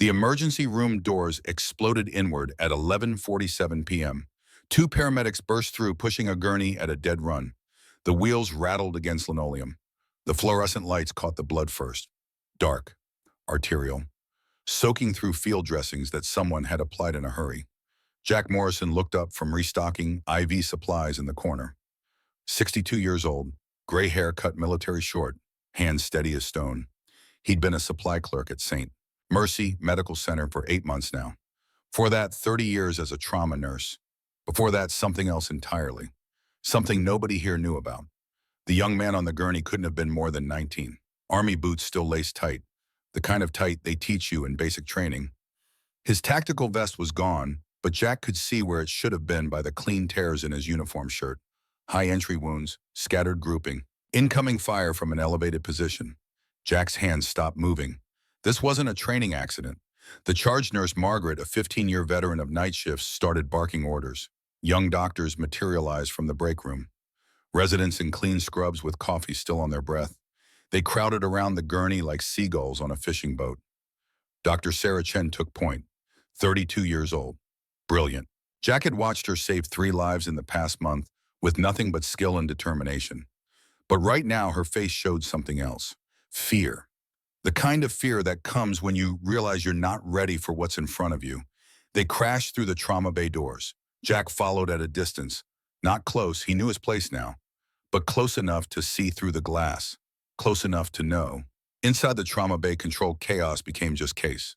The emergency room doors exploded inward at 11:47 p.m. Two paramedics burst through, pushing a gurney at a dead run. The wheels rattled against linoleum. The fluorescent lights caught the blood first. Dark, arterial, soaking through field dressings that someone had applied in a hurry. Jack Morrison looked up from restocking IV supplies in the corner. 62 years old, gray hair cut military short, hands steady as stone. He'd been a supply clerk at St. Mercy Medical Center for 8 months now. Before that, 30 years as a trauma nurse. Before that, something else entirely. Something nobody here knew about. The young man on the gurney couldn't have been more than 19. Army boots still laced tight, the kind of tight they teach you in basic training. His tactical vest was gone, but Jack could see where it should have been by the clean tears in his uniform shirt. High entry wounds, scattered grouping, incoming fire from an elevated position. Jack's hands stopped moving. This wasn't a training accident. The charge nurse Margaret, a 15-year veteran of night shifts, started barking orders. Young doctors materialized from the break room. Residents in clean scrubs with coffee still on their breath. They crowded around the gurney like seagulls on a fishing boat. Dr. Sarah Chen took point, 32 years old. Brilliant. Jack had watched her save 3 lives in the past month with nothing but skill and determination. But right now, her face showed something else. Fear. The kind of fear that comes when you realize you're not ready for what's in front of you. They crashed through the trauma bay doors. Jack followed at a distance. Not close, he knew his place now, but close enough to see through the glass. Close enough to know. Inside the trauma bay, controlled chaos became just case.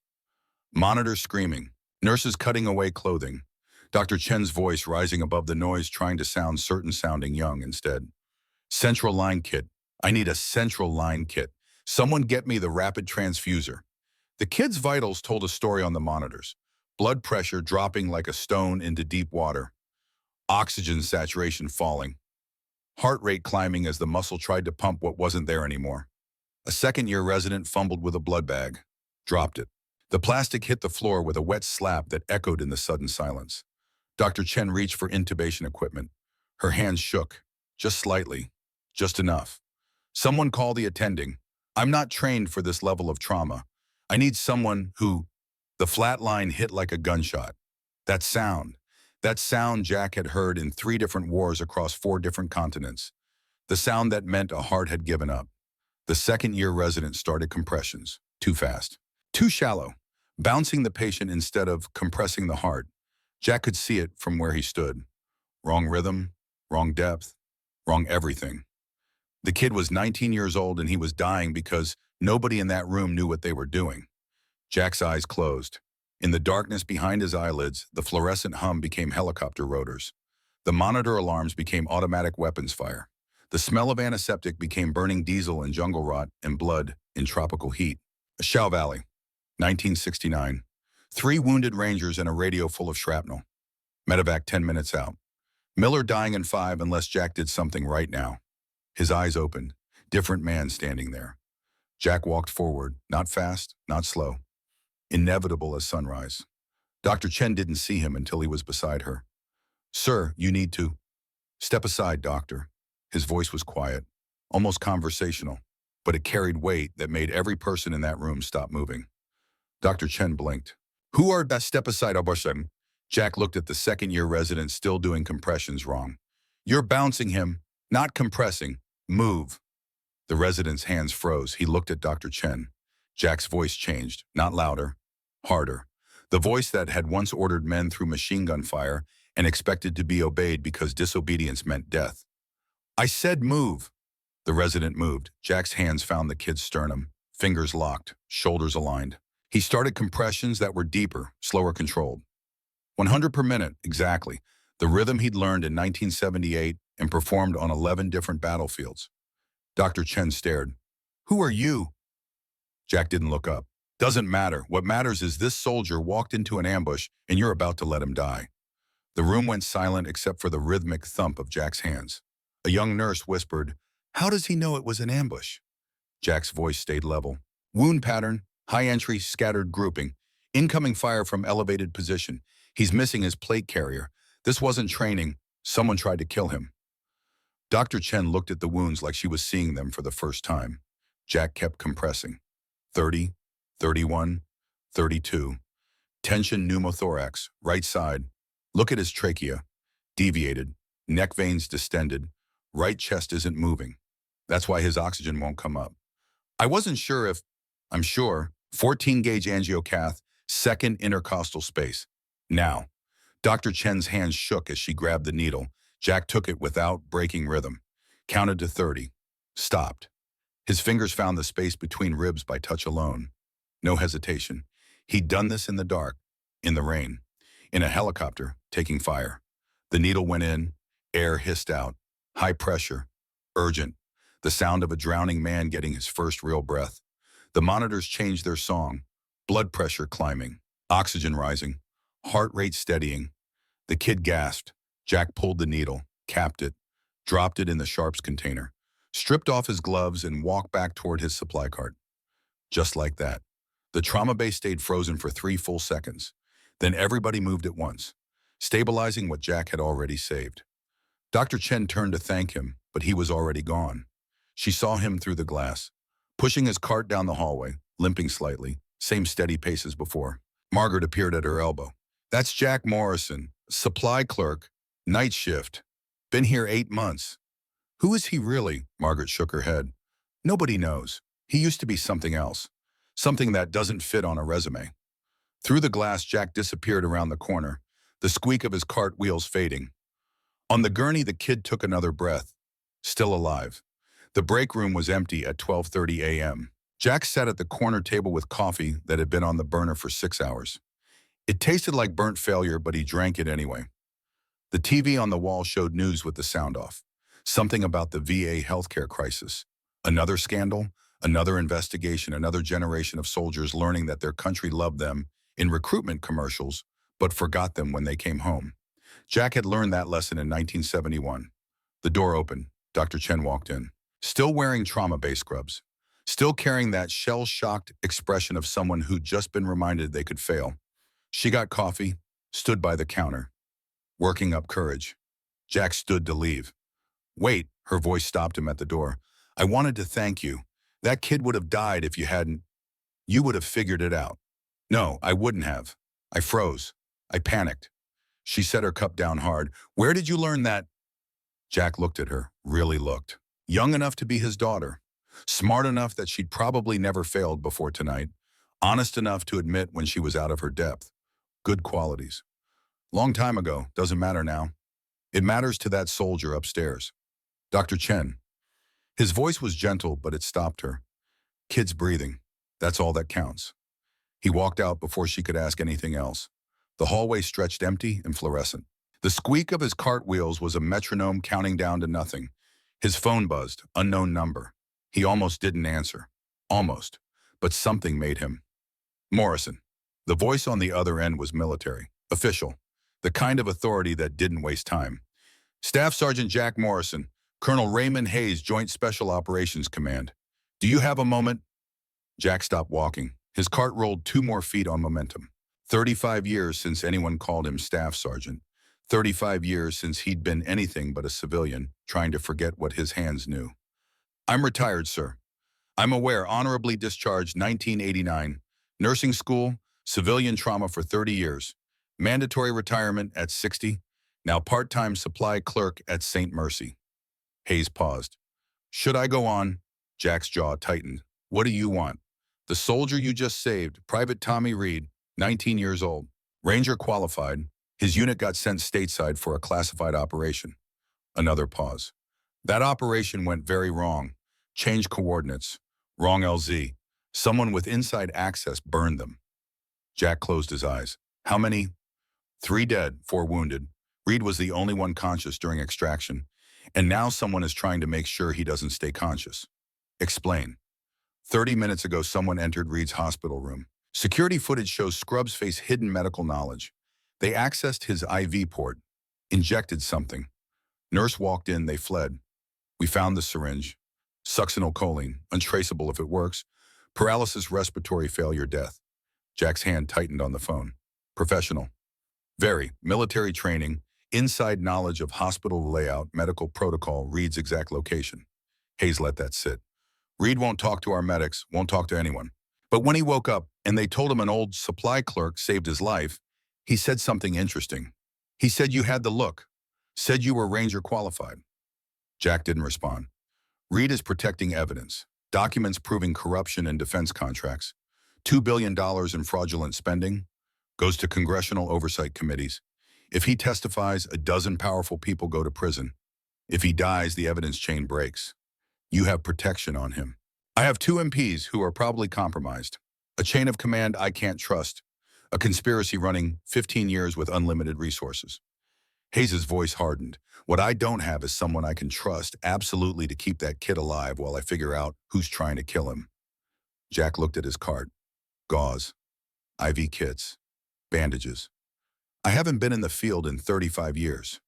Monitors screaming. Nurses cutting away clothing. Dr. Chen's voice rising above the noise, trying to sound certain, sounding young instead. Central line kit. I need a central line kit. Someone get me the rapid transfuser. The kid's vitals told a story on the monitors. Blood pressure dropping like a stone into deep water. Oxygen saturation falling. Heart rate climbing as the muscle tried to pump what wasn't there anymore. A second-year resident fumbled with a blood bag. Dropped it. The plastic hit the floor with a wet slap that echoed in the sudden silence. Dr. Chen reached for intubation equipment. Her hands shook. Just slightly. Just enough. Someone call the attending. I'm not trained for this level of trauma. I need someone who... The flat line hit like a gunshot. That sound Jack had heard in 3 different wars across 4 different continents. The sound that meant a heart had given up. The second-year resident started compressions. Too fast. Too shallow. Bouncing the patient instead of compressing the heart. Jack could see it from where he stood. Wrong rhythm, wrong depth, wrong everything. The kid was 19 years old and he was dying because nobody in that room knew what they were doing. Jack's eyes closed. In the darkness behind his eyelids, the fluorescent hum became helicopter rotors. The monitor alarms became automatic weapons fire. The smell of antiseptic became burning diesel and jungle rot and blood in tropical heat. Shao Valley, 1969. 3 wounded rangers and a radio full of shrapnel. Medevac 10 minutes out. Miller dying in 5 unless Jack did something right now. His eyes opened. Different man standing there. Jack walked forward, not fast, not slow. Inevitable as sunrise. Dr. Chen didn't see him until he was beside her. Sir, you need to... Step aside, doctor. His voice was quiet, almost conversational, but it carried weight that made every person in that room stop moving. Dr. Chen blinked. Who are that? Step aside, Oberson. Jack looked at the second-year resident still doing compressions wrong. You're bouncing him, not compressing. Move. The resident's hands froze. He looked at Dr. Chen. Jack's voice changed, not louder, harder. The voice that had once ordered men through machine gun fire and expected to be obeyed because disobedience meant death. I said move. The resident moved. Jack's hands found the kid's sternum, fingers locked, shoulders aligned. He started compressions that were deeper, slower controlled. 100 per minute, exactly. The rhythm he'd learned in 1978 and performed on 11 different battlefields. Dr. Chen stared. Who are you? Jack didn't look up. Doesn't matter. What matters is this soldier walked into an ambush and you're about to let him die. The room went silent except for the rhythmic thump of Jack's hands. A young nurse whispered, how does he know it was an ambush? Jack's voice stayed level. Wound pattern, high entry, scattered grouping. Incoming fire from elevated position. He's missing his plate carrier. This wasn't training. Someone tried to kill him. Dr. Chen looked at the wounds like she was seeing them for the first time. Jack kept compressing. 30, 31, 32. Tension pneumothorax, right side. Look at his trachea. Deviated. Neck veins distended. Right chest isn't moving. That's why his oxygen won't come up. I wasn't sure if, I'm sure, 14-gauge angiocath, second intercostal space. Now, Dr. Chen's hands shook as she grabbed the needle. Jack took it without breaking rhythm. Counted to 30. Stopped. His fingers found the space between ribs by touch alone. No hesitation. He'd done this in the dark, in the rain, in a helicopter, taking fire. The needle went in, air hissed out. High pressure, urgent. The sound of a drowning man getting his first real breath. The monitors changed their song. Blood pressure climbing, oxygen rising, heart rate steadying. The kid gasped. Jack pulled the needle, capped it, dropped it in the sharps container, stripped off his gloves and walked back toward his supply cart. Just like that. The trauma base stayed frozen for 3 full seconds. Then everybody moved at once, stabilizing what Jack had already saved. Dr. Chen turned to thank him, but he was already gone. She saw him through the glass, pushing his cart down the hallway, limping slightly, same steady pace as before. Margaret appeared at her elbow. That's Jack Morrison, supply clerk, night shift. Been here 8 months. Who is he really? Margaret shook her head. Nobody knows. He used to be something else. Something that doesn't fit on a resume. Through the glass, Jack disappeared around the corner, the squeak of his cart wheels fading. On the gurney, the kid took another breath. Still alive. The break room was empty at 12:30 a.m. Jack sat at the corner table with coffee that had been on the burner for 6 hours. It tasted like burnt failure, but he drank it anyway. The TV on the wall showed news with the sound off. Something about the VA healthcare crisis. Another scandal, another investigation, another generation of soldiers learning that their country loved them in recruitment commercials, but forgot them when they came home. Jack had learned that lesson in 1971. The door opened. Dr. Chen walked in. Still wearing trauma-based scrubs. Still carrying that shell-shocked expression of someone who'd just been reminded they could fail. She got coffee, stood by the counter, working up courage. Jack stood to leave. Wait, her voice stopped him at the door. I wanted to thank you. That kid would have died if you hadn't. You would have figured it out. No, I wouldn't have. I froze. I panicked. She set her cup down hard. Where did you learn that? Jack looked at her, really looked. Young enough to be his daughter. Smart enough that she'd probably never failed before tonight. Honest enough to admit when she was out of her depth. Good qualities. Long time ago, doesn't matter now. It matters to that soldier upstairs. Dr. Chen. His voice was gentle, but it stopped her. Kids breathing. That's all that counts. He walked out before she could ask anything else. The hallway stretched empty and fluorescent. The squeak of his cart wheels was a metronome counting down to nothing. His phone buzzed, unknown number. He almost didn't answer. Almost. But something made him. Morrison. The voice on the other end was military, official, the kind of authority that didn't waste time. Staff Sergeant Jack Morrison, Colonel Raymond Hayes, Joint Special Operations Command. Do you have a moment? Jack stopped walking. His cart rolled 2 more feet on momentum. 35 years since anyone called him Staff Sergeant. 35 years since he'd been anything but a civilian, trying to forget what his hands knew. I'm retired, sir. I'm aware, honorably discharged 1989. Nursing school, civilian trauma for 30 years. Mandatory retirement at 60. Now part-time supply clerk at St. Mercy. Hayes paused. Should I go on? Jack's jaw tightened. What do you want? The soldier you just saved, Private Tommy Reed, 19 years old. Ranger qualified. His unit got sent stateside for a classified operation. Another pause. That operation went very wrong. Changed coordinates. Wrong LZ. Someone with inside access burned them. Jack closed his eyes. How many? 3 dead, 4 wounded. Reed was the only one conscious during extraction. And now someone is trying to make sure he doesn't stay conscious. Explain. 30 minutes ago, someone entered Reed's hospital room. Security footage shows Scrub's face hidden medical knowledge. They accessed his IV port, injected something. Nurse walked in, they fled. We found the syringe. Succinylcholine, untraceable if it works. Paralysis, respiratory failure, death. Jack's hand tightened on the phone. Professional. Very. Military training, inside knowledge of hospital layout, medical protocol, Reed's exact location. Hayes let that sit. Reed won't talk to our medics, won't talk to anyone. But when he woke up and they told him an old supply clerk saved his life, he said something interesting. He said you had the look, said you were Ranger qualified. Jack didn't respond. Reed is protecting evidence, documents proving corruption in defense contracts, $2 billion in fraudulent spending, goes to congressional oversight committees. If he testifies, a dozen powerful people go to prison. If he dies, the evidence chain breaks. You have protection on him. I have two MPs who are probably compromised. A chain of command I can't trust. A conspiracy running 15 years with unlimited resources. Hayes' voice hardened. What I don't have is someone I can trust absolutely to keep that kid alive while I figure out who's trying to kill him. Jack looked at his cart. Gauze, IV kits, bandages. I haven't been in the field in 35 years.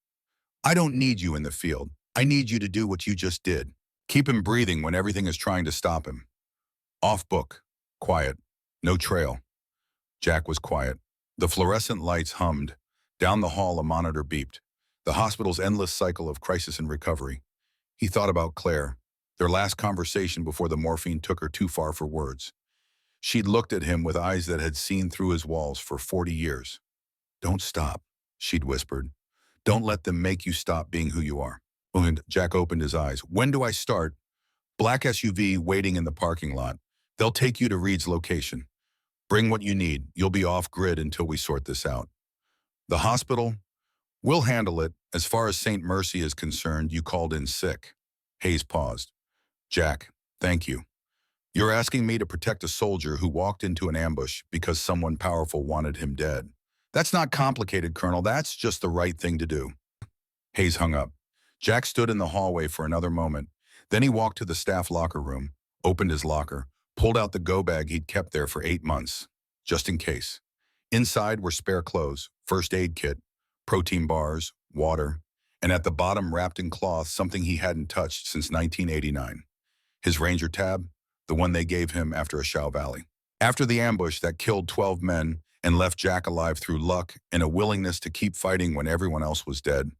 I don't need you in the field. I need you to do what you just did. Keep him breathing when everything is trying to stop him. Off book. Quiet. No trail. Jack was quiet. The fluorescent lights hummed. Down the hall, a monitor beeped. The hospital's endless cycle of crisis and recovery. He thought about Claire, their last conversation before the morphine took her too far for words. She'd looked at him with eyes that had seen through his walls for 40 years. Don't stop, she'd whispered. Don't let them make you stop being who you are. And Jack opened his eyes. When do I start? Black SUV waiting in the parking lot. They'll take you to Reed's location. Bring what you need. You'll be off grid until we sort this out. The hospital? We'll handle it. As far as St. Mercy is concerned, you called in sick. Hayes paused. Jack, thank you. You're asking me to protect a soldier who walked into an ambush because someone powerful wanted him dead. That's not complicated, Colonel. That's just the right thing to do. Hayes hung up. Jack stood in the hallway for another moment. Then he walked to the staff locker room, opened his locker, pulled out the go bag he'd kept there for 8 months, just in case. Inside were spare clothes, first aid kit, protein bars, water, and at the bottom, wrapped in cloth, something he hadn't touched since 1989. His Ranger tab, the one they gave him after Ashau Valley. After the ambush that killed 12 men and left Jack alive through luck and a willingness to keep fighting when everyone else was dead.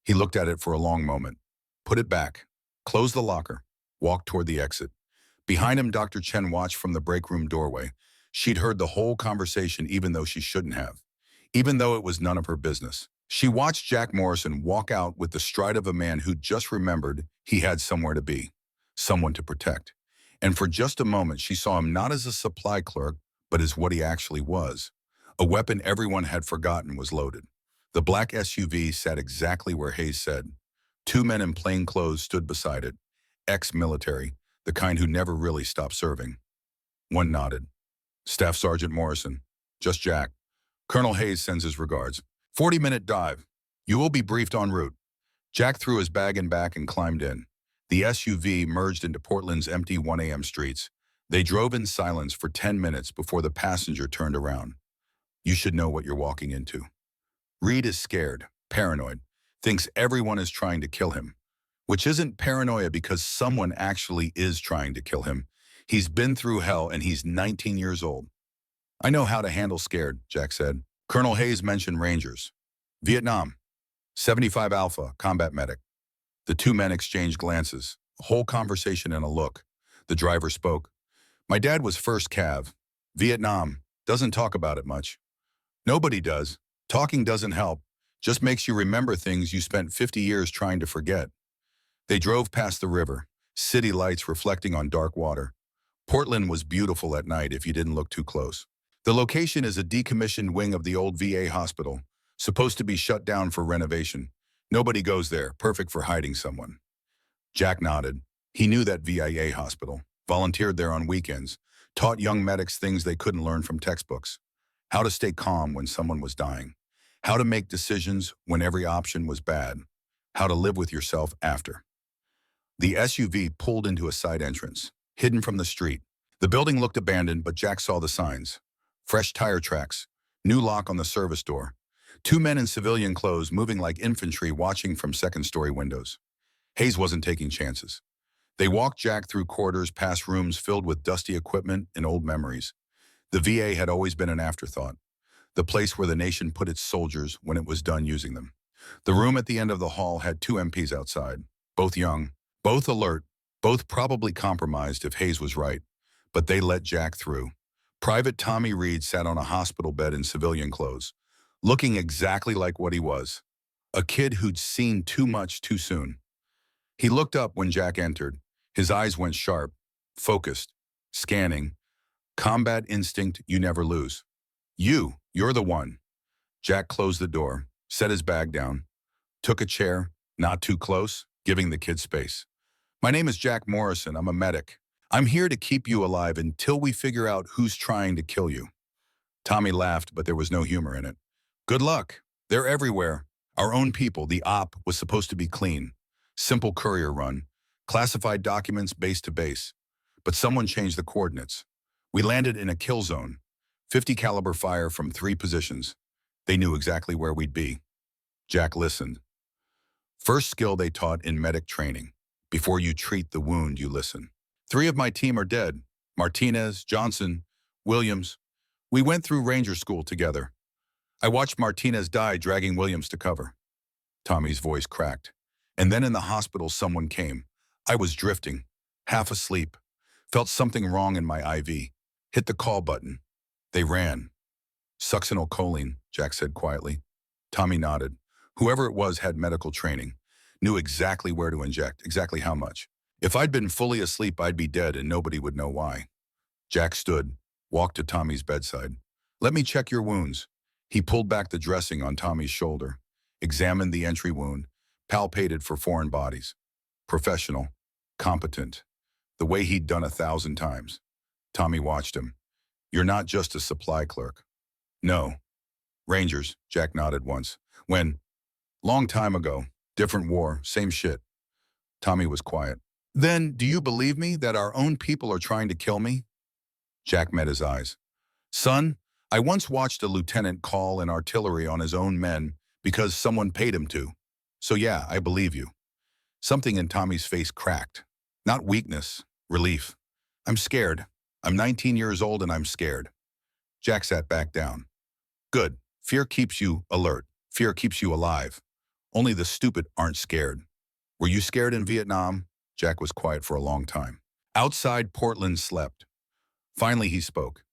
He looked at it for a long moment, put it back, closed the locker, walked toward the exit. Behind him, Dr. Chen watched from the break room doorway. She'd heard the whole conversation even though she shouldn't have, even though it was none of her business. She watched Jack Morrison walk out with the stride of a man who just remembered he had somewhere to be, someone to protect. And for just a moment, she saw him not as a supply clerk, but as what he actually was. A weapon everyone had forgotten was loaded. The black SUV sat exactly where Hayes said. 2 men in plain clothes stood beside it, ex-military, the kind who never really stopped serving. One nodded. Staff Sergeant Morrison. Just Jack. Colonel Hayes sends his regards. 40-minute dive. You will be briefed en route. Jack threw his bag in back and climbed in. The SUV merged into Portland's empty 1 a.m. streets. They drove in silence for 10 minutes before the passenger turned around. You should know what you're walking into. Reed is scared, paranoid, thinks everyone is trying to kill him, which isn't paranoia because someone actually is trying to kill him. He's been through hell and he's 19 years old. I know how to handle scared, Jack said. Colonel Hayes mentioned Rangers. Vietnam. 75 Alpha, combat medic. The 2 men exchanged glances, a whole conversation and a look. The driver spoke. My dad was first Cav. Vietnam. Doesn't talk about it much. Nobody does. Talking doesn't help. Just makes you remember things you spent 50 years trying to forget. They drove past the river, city lights reflecting on dark water. Portland was beautiful at night if you didn't look too close. The location is a decommissioned wing of the old VA hospital, supposed to be shut down for renovation. Nobody goes there, perfect for hiding someone. Jack nodded. He knew that VIA hospital, volunteered there on weekends, taught young medics things they couldn't learn from textbooks. How to stay calm when someone was dying. How to make decisions when every option was bad. How to live with yourself after. The SUV pulled into a side entrance, hidden from the street. The building looked abandoned, but Jack saw the signs. Fresh tire tracks, new lock on the service door. 2 men in civilian clothes moving like infantry watching from second-story windows. Hayes wasn't taking chances. They walked Jack through corridors past rooms filled with dusty equipment and old memories. The VA had always been an afterthought, the place where the nation put its soldiers when it was done using them. The room at the end of the hall had 2 MPs outside, both young, both alert, both probably compromised if Hayes was right, but they let Jack through. Private Tommy Reed sat on a hospital bed in civilian clothes, looking exactly like what he was, a kid who'd seen too much too soon. He looked up when Jack entered. His eyes went sharp, focused, scanning. Combat instinct you never lose. You're the one. Jack closed the door, set his bag down, took a chair, not too close, giving the kid space. My name is Jack Morrison. I'm a medic. I'm here to keep you alive until we figure out who's trying to kill you. Tommy laughed, but there was no humor in it. Good luck. They're everywhere. Our own people. The op was supposed to be clean. Simple courier run. Classified documents base to base. But someone changed the coordinates. We landed in a kill zone. 50 caliber fire from 3 positions. They knew exactly where we'd be. Jack listened. First skill they taught in medic training. Before you treat the wound, you listen. 3 of my team are dead. Martinez, Johnson, Williams. We went through Ranger School together. I watched Martinez die dragging Williams to cover. Tommy's voice cracked. And then in the hospital someone came. I was drifting, half asleep. Felt something wrong in my IV. Hit the call button. They ran. Succinylcholine, Jack said quietly. Tommy nodded. Whoever it was had medical training. Knew exactly where to inject, exactly how much. If I'd been fully asleep, I'd be dead and nobody would know why. Jack stood, walked to Tommy's bedside. Let me check your wounds. He pulled back the dressing on Tommy's shoulder, examined the entry wound, palpated for foreign bodies. Professional, competent, the way he'd done 1,000 times. Tommy watched him. You're not just a supply clerk. No. Rangers, Jack nodded once. When? Long time ago. Different war, same shit. Tommy was quiet. Then, do you believe me that our own people are trying to kill me? Jack met his eyes. Son, I once watched a lieutenant call in artillery on his own men because someone paid him to. So yeah, I believe you. Something in Tommy's face cracked. Not weakness, relief. I'm scared. I'm 19 years old and I'm scared. Jack sat back down. Good. Fear keeps you alert. Fear keeps you alive. Only the stupid aren't scared. Were you scared in Vietnam? Jack was quiet for a long time. Outside, Portland slept. Finally, he spoke.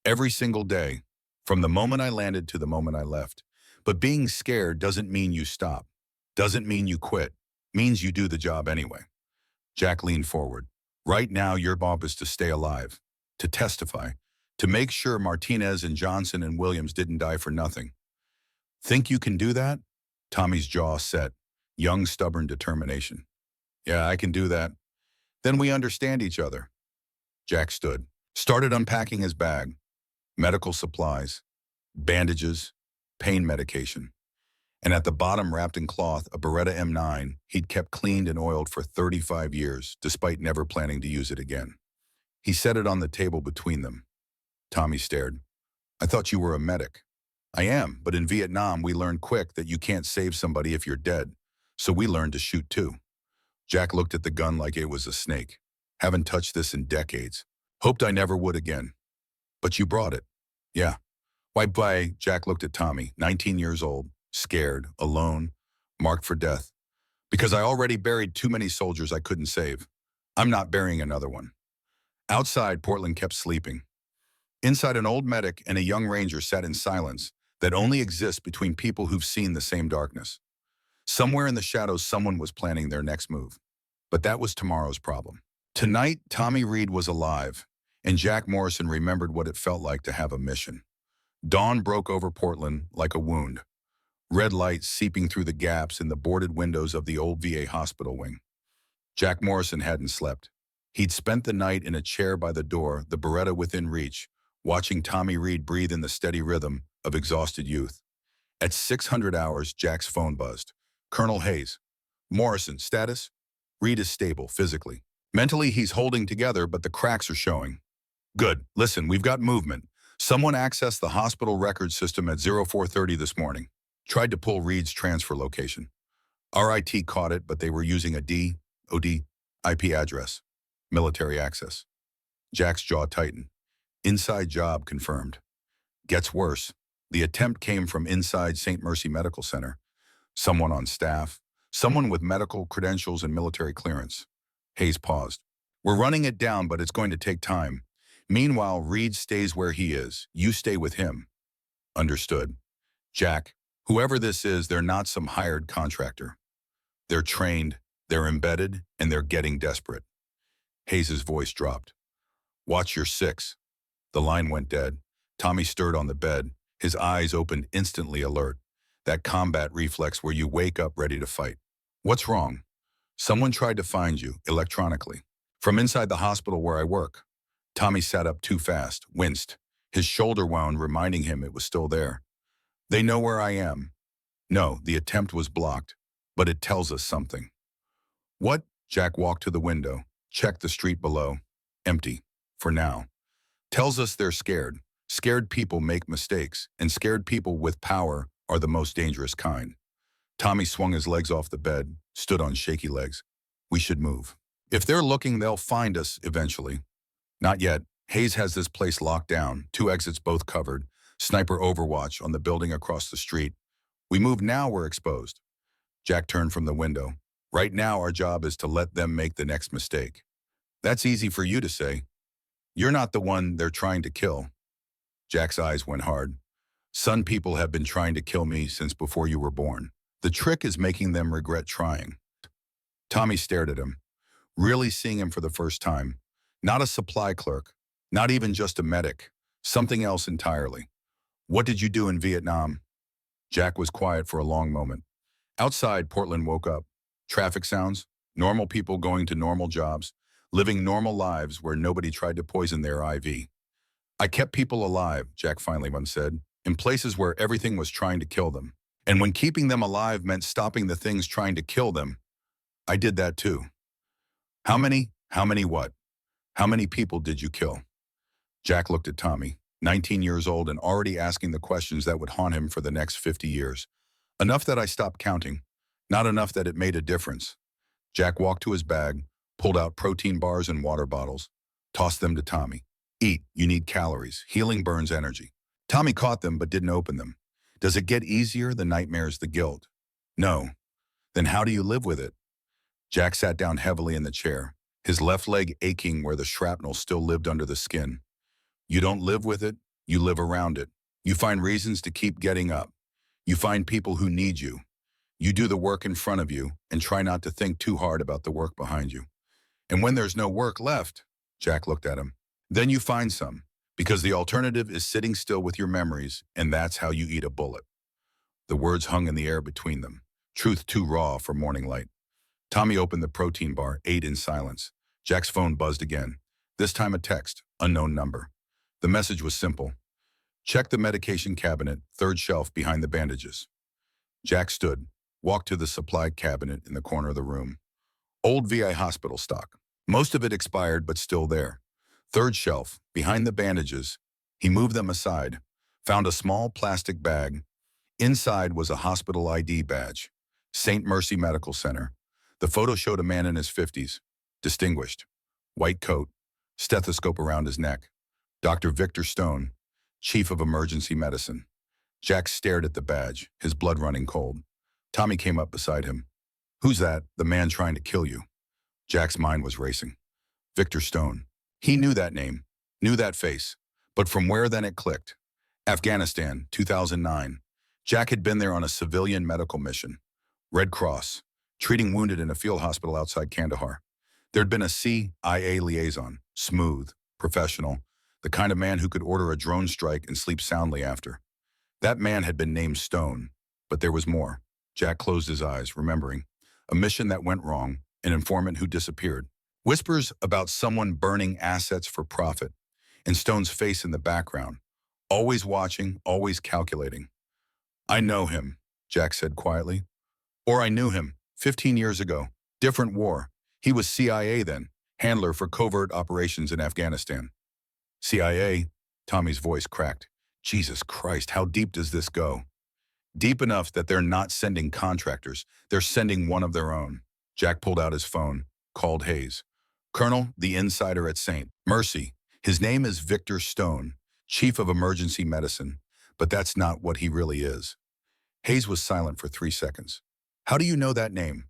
Every single day, from the moment I landed to the moment I left. But being scared doesn't mean you stop. Doesn't mean you quit. Means you do the job anyway. Jack leaned forward. Right now, your job is to stay alive, to testify, to make sure Martinez and Johnson and Williams didn't die for nothing. Think you can do that? Tommy's jaw set. Young, stubborn determination. Yeah, I can do that. Then we understand each other. Jack stood, started unpacking his bag. Medical supplies, bandages, pain medication. And at the bottom, wrapped in cloth, a Beretta M9 he'd kept cleaned and oiled for 35 years, despite never planning to use it again. He set it on the table between them. Tommy stared. I thought you were a medic. I am, but in Vietnam, we learned quick that you can't save somebody if you're dead. So we learned to shoot too. Jack looked at the gun like it was a snake. Haven't touched this in decades. Hoped I never would again. But you brought it. Yeah. Why, Jack looked at Tommy, 19 years old, scared, alone, marked for death. Because I already buried too many soldiers I couldn't save. I'm not burying another one. Outside, Portland kept sleeping. Inside, an old medic and a young ranger sat in silence that only exists between people who've seen the same darkness. Somewhere in the shadows, someone was planning their next move. But that was tomorrow's problem. Tonight, Tommy Reed was alive, and Jack Morrison remembered what it felt like to have a mission. Dawn broke over Portland like a wound. Red lights seeping through the gaps in the boarded windows of the old VA hospital wing. Jack Morrison hadn't slept. He'd spent the night in a chair by the door, the Beretta within reach, watching Tommy Reed breathe in the steady rhythm of exhausted youth. At 600 hours, Jack's phone buzzed. Colonel Hayes. Morrison, status? Reed is stable, physically. Mentally, he's holding together, but the cracks are showing. Good. Listen, we've got movement. Someone accessed the hospital record system at 0430 this morning. Tried to pull Reed's transfer location. RIT caught it, but they were using a DoD IP address. Military access. Jack's jaw tightened. Inside job confirmed. Gets worse. The attempt came from inside St. Mercy Medical Center. Someone on staff. Someone with medical credentials and military clearance. Hayes paused. We're running it down, but it's going to take time. Meanwhile, Reed stays where he is. You stay with him. Understood. Jack, whoever this is, they're not some hired contractor. They're trained, they're embedded, and they're getting desperate. Hayes's voice dropped. Watch your six. The line went dead. Tommy stirred on the bed, his eyes opened instantly alert. That combat reflex where you wake up ready to fight. What's wrong? Someone tried to find you, electronically. From inside the hospital where I work. Tommy sat up too fast, winced. His shoulder wound, reminding him it was still there. They know where I am. No, the attempt was blocked, but it tells us something. What? Jack walked to the window, checked the street below. Empty. For now. Tells us they're scared. Scared people make mistakes, and scared people with power are the most dangerous kind. Tommy swung his legs off the bed, stood on shaky legs. We should move. If they're looking, they'll find us eventually. Not yet. Hayes has this place locked down, 2 exits both covered, sniper overwatch on the building across the street. We move now, we're exposed. Jack turned from the window. Right now, our job is to let them make the next mistake. That's easy for you to say. You're not the one they're trying to kill. Jack's eyes went hard. Some people have been trying to kill me since before you were born. The trick is making them regret trying. Tommy stared at him, really seeing him for the first time. Not a supply clerk, not even just a medic, something else entirely. What did you do in Vietnam? Jack was quiet for a long moment. Outside, Portland woke up. Traffic sounds, normal people going to normal jobs, living normal lives where nobody tried to poison their IV. I kept people alive, Jack finally once said, in places where everything was trying to kill them. And when keeping them alive meant stopping the things trying to kill them, I did that too. How many? How many what? How many people did you kill? Jack looked at Tommy, 19 years old and already asking the questions that would haunt him for the next 50 years. Enough that I stopped counting, not enough that it made a difference. Jack walked to his bag, pulled out protein bars and water bottles, tossed them to Tommy. Eat, you need calories. Healing burns energy. Tommy caught them but didn't open them. Does it get easier, the nightmares, the guilt? No. Then how do you live with it? Jack sat down heavily in the chair, his left leg aching where the shrapnel still lived under the skin. You don't live with it, you live around it. You find reasons to keep getting up. You find people who need you. You do the work in front of you and try not to think too hard about the work behind you. And when there's no work left, Jack looked at him, then you find some, because the alternative is sitting still with your memories, and that's how you eat a bullet. The words hung in the air between them, truth too raw for morning light. Tommy opened the protein bar, ate in silence. Jack's phone buzzed again, this time a text, unknown number. The message was simple. Check the medication cabinet, 3rd shelf behind the bandages. Jack stood, walked to the supply cabinet in the corner of the room. Old VI hospital stock. Most of it expired, but still there. 3rd shelf, behind the bandages. He moved them aside, found a small plastic bag. Inside was a hospital ID badge. St. Mercy Medical Center. The photo showed a man in his 50s. Distinguished. White coat. Stethoscope around his neck. Dr. Victor Stone, Chief of Emergency Medicine. Jack stared at the badge, his blood running cold. Tommy came up beside him. Who's that? The man trying to kill you. Jack's mind was racing. Victor Stone. He knew that name, knew that face. But from where then it clicked? Afghanistan, 2009. Jack had been there on a civilian medical mission. Red Cross, treating wounded in a field hospital outside Kandahar. There'd been a CIA liaison, smooth, professional, the kind of man who could order a drone strike and sleep soundly after. That man had been named Stone, but there was more. Jack closed his eyes, remembering. A mission that went wrong, an informant who disappeared. Whispers about someone burning assets for profit, and Stone's face in the background. Always watching, always calculating. I know him, Jack said quietly. Or I knew him, 15 years ago. Different war. He was CIA then, handler for covert operations in Afghanistan. CIA? Tommy's voice cracked. Jesus Christ, how deep does this go? Deep enough that they're not sending contractors, they're sending one of their own. Jack pulled out his phone, called Hayes. Colonel, the insider at St. Mercy. His name is Victor Stone, Chief of Emergency Medicine, but that's not what he really is. Hayes was silent for 3 seconds. How do you know that name?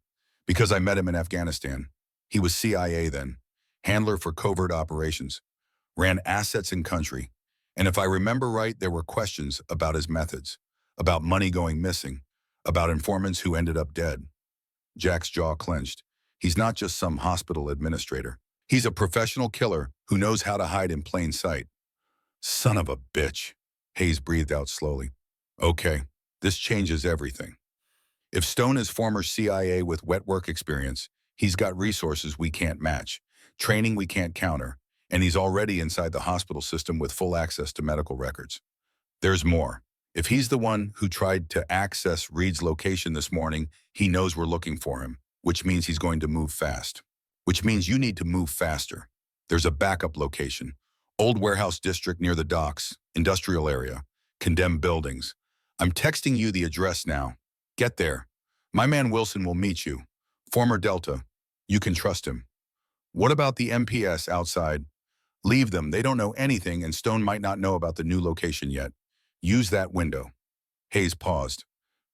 Because I met him in Afghanistan. He was CIA then, handler for covert operations. ran assets in country. And if I remember right, there were questions about his methods, about money going missing, about informants who ended up dead. Jack's jaw clenched. He's not just some hospital administrator. He's a professional killer who knows how to hide in plain sight. Son of a bitch. Hayes breathed out slowly. Okay, this changes everything. If Stone is former CIA with wet work experience, he's got resources we can't match, training we can't counter, and he's already inside the hospital system with full access to medical records. There's more. If he's the one who tried to access Reed's location this morning, he knows we're looking for him, which means he's going to move fast. Which means you need to move faster. There's a backup location. Old warehouse district near the docks, industrial area, condemned buildings. I'm texting you the address now. Get there. My man Wilson will meet you. Former Delta. You can trust him. What about the MPS outside? Leave them. They don't know anything, and Stone might not know about the new location yet. Use that window. Hayes paused.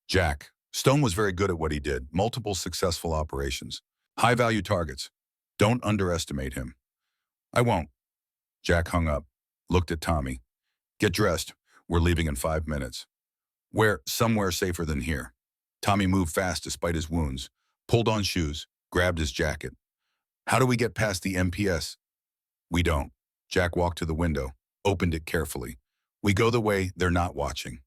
Jack. Stone was very good at what he did. Multiple successful operations. High-value targets. Don't underestimate him. I won't. Jack hung up, looked at Tommy. Get dressed. We're leaving in 5 minutes. Where? Somewhere safer than here. Tommy moved fast despite his wounds, pulled on shoes, grabbed his jacket. How do we get past the MPS? We don't. Jack walked to the window, opened it carefully. We go the way they're not watching.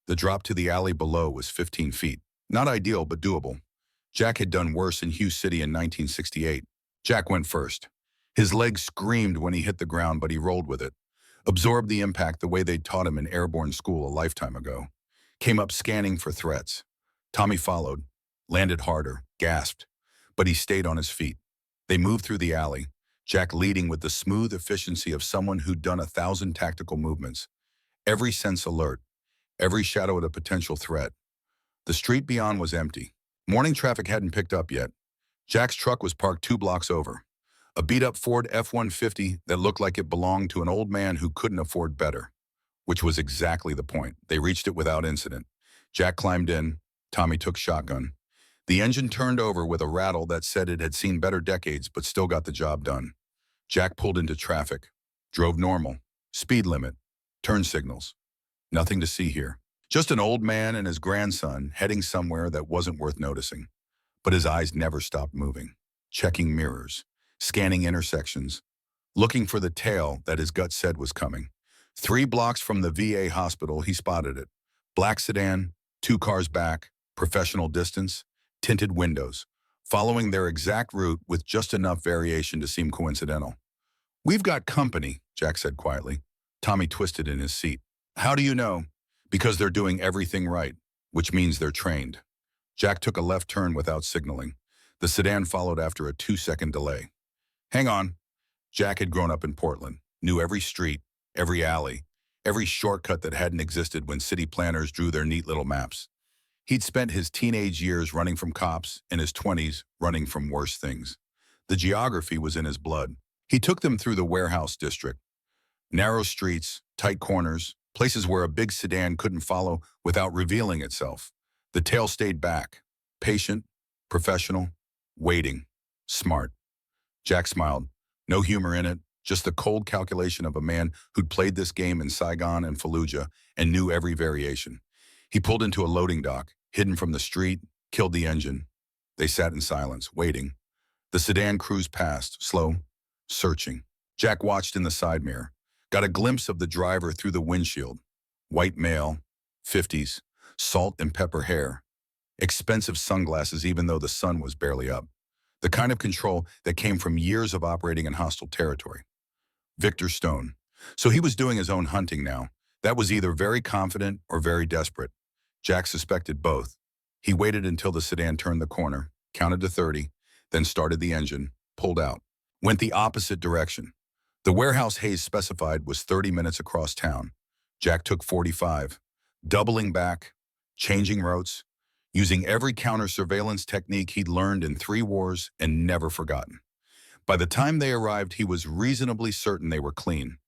The drop to the alley below was 15 feet. Not ideal, but doable. Jack had done worse in Hughes City in 1968. Jack went first. His legs screamed when he hit the ground, but he rolled with it. Absorbed the impact the way they'd taught him in airborne school a lifetime ago. Came up scanning for threats. Tommy followed, landed harder, gasped, but he stayed on his feet. They moved through the alley, Jack leading with the smooth efficiency of someone who'd done 1,000 tactical movements. Every sense alert, every shadow of a potential threat. The street beyond was empty. Morning traffic hadn't picked up yet. Jack's truck was parked 2 blocks over. A beat-up Ford F-150 that looked like it belonged to an old man who couldn't afford better. Which was exactly the point. They reached it without incident. Jack climbed in. Tommy took shotgun. The engine turned over with a rattle that said it had seen better decades but still got the job done. Jack pulled into traffic. Drove normal. Speed limit. Turn signals. Nothing to see here. Just an old man and his grandson heading somewhere that wasn't worth noticing. But his eyes never stopped moving. Checking mirrors. Scanning intersections. Looking for the tail that his gut said was coming. 3 blocks from the VA hospital, he spotted it. Black sedan, 2 cars back, professional distance, tinted windows, following their exact route with just enough variation to seem coincidental. We've got company, Jack said quietly. Tommy twisted in his seat. How do you know? Because they're doing everything right, which means they're trained. Jack took a left turn without signaling. The sedan followed after a 2-second delay. Hang on. Jack had grown up in Portland, knew every street, every alley, every shortcut that hadn't existed when city planners drew their neat little maps. He'd spent his teenage years running from cops and his 20s running from worse things. The geography was in his blood. He took them through the warehouse district. Narrow streets, tight corners, places where a big sedan couldn't follow without revealing itself. The tail stayed back. Patient, professional, waiting, smart. Jack smiled. No humor in it, just the cold calculation of a man who'd played this game in Saigon and Fallujah and knew every variation. He pulled into a loading dock, hidden from the street, killed the engine. They sat in silence, waiting. The sedan cruised past, slow, searching. Jack watched in the side mirror, got a glimpse of the driver through the windshield. White male, 50s, salt and pepper hair. Expensive sunglasses even though the sun was barely up. The kind of control that came from years of operating in hostile territory. Victor Stone. So he was doing his own hunting now. That was either very confident or very desperate. Jack suspected both. He waited until the sedan turned the corner, counted to 30, then started the engine, pulled out, went the opposite direction. The warehouse Hayes specified was 30 minutes across town. Jack took 45, doubling back, changing routes, using every counter-surveillance technique he'd learned in 3 wars and never forgotten. By the time they arrived, he was reasonably certain they were clean.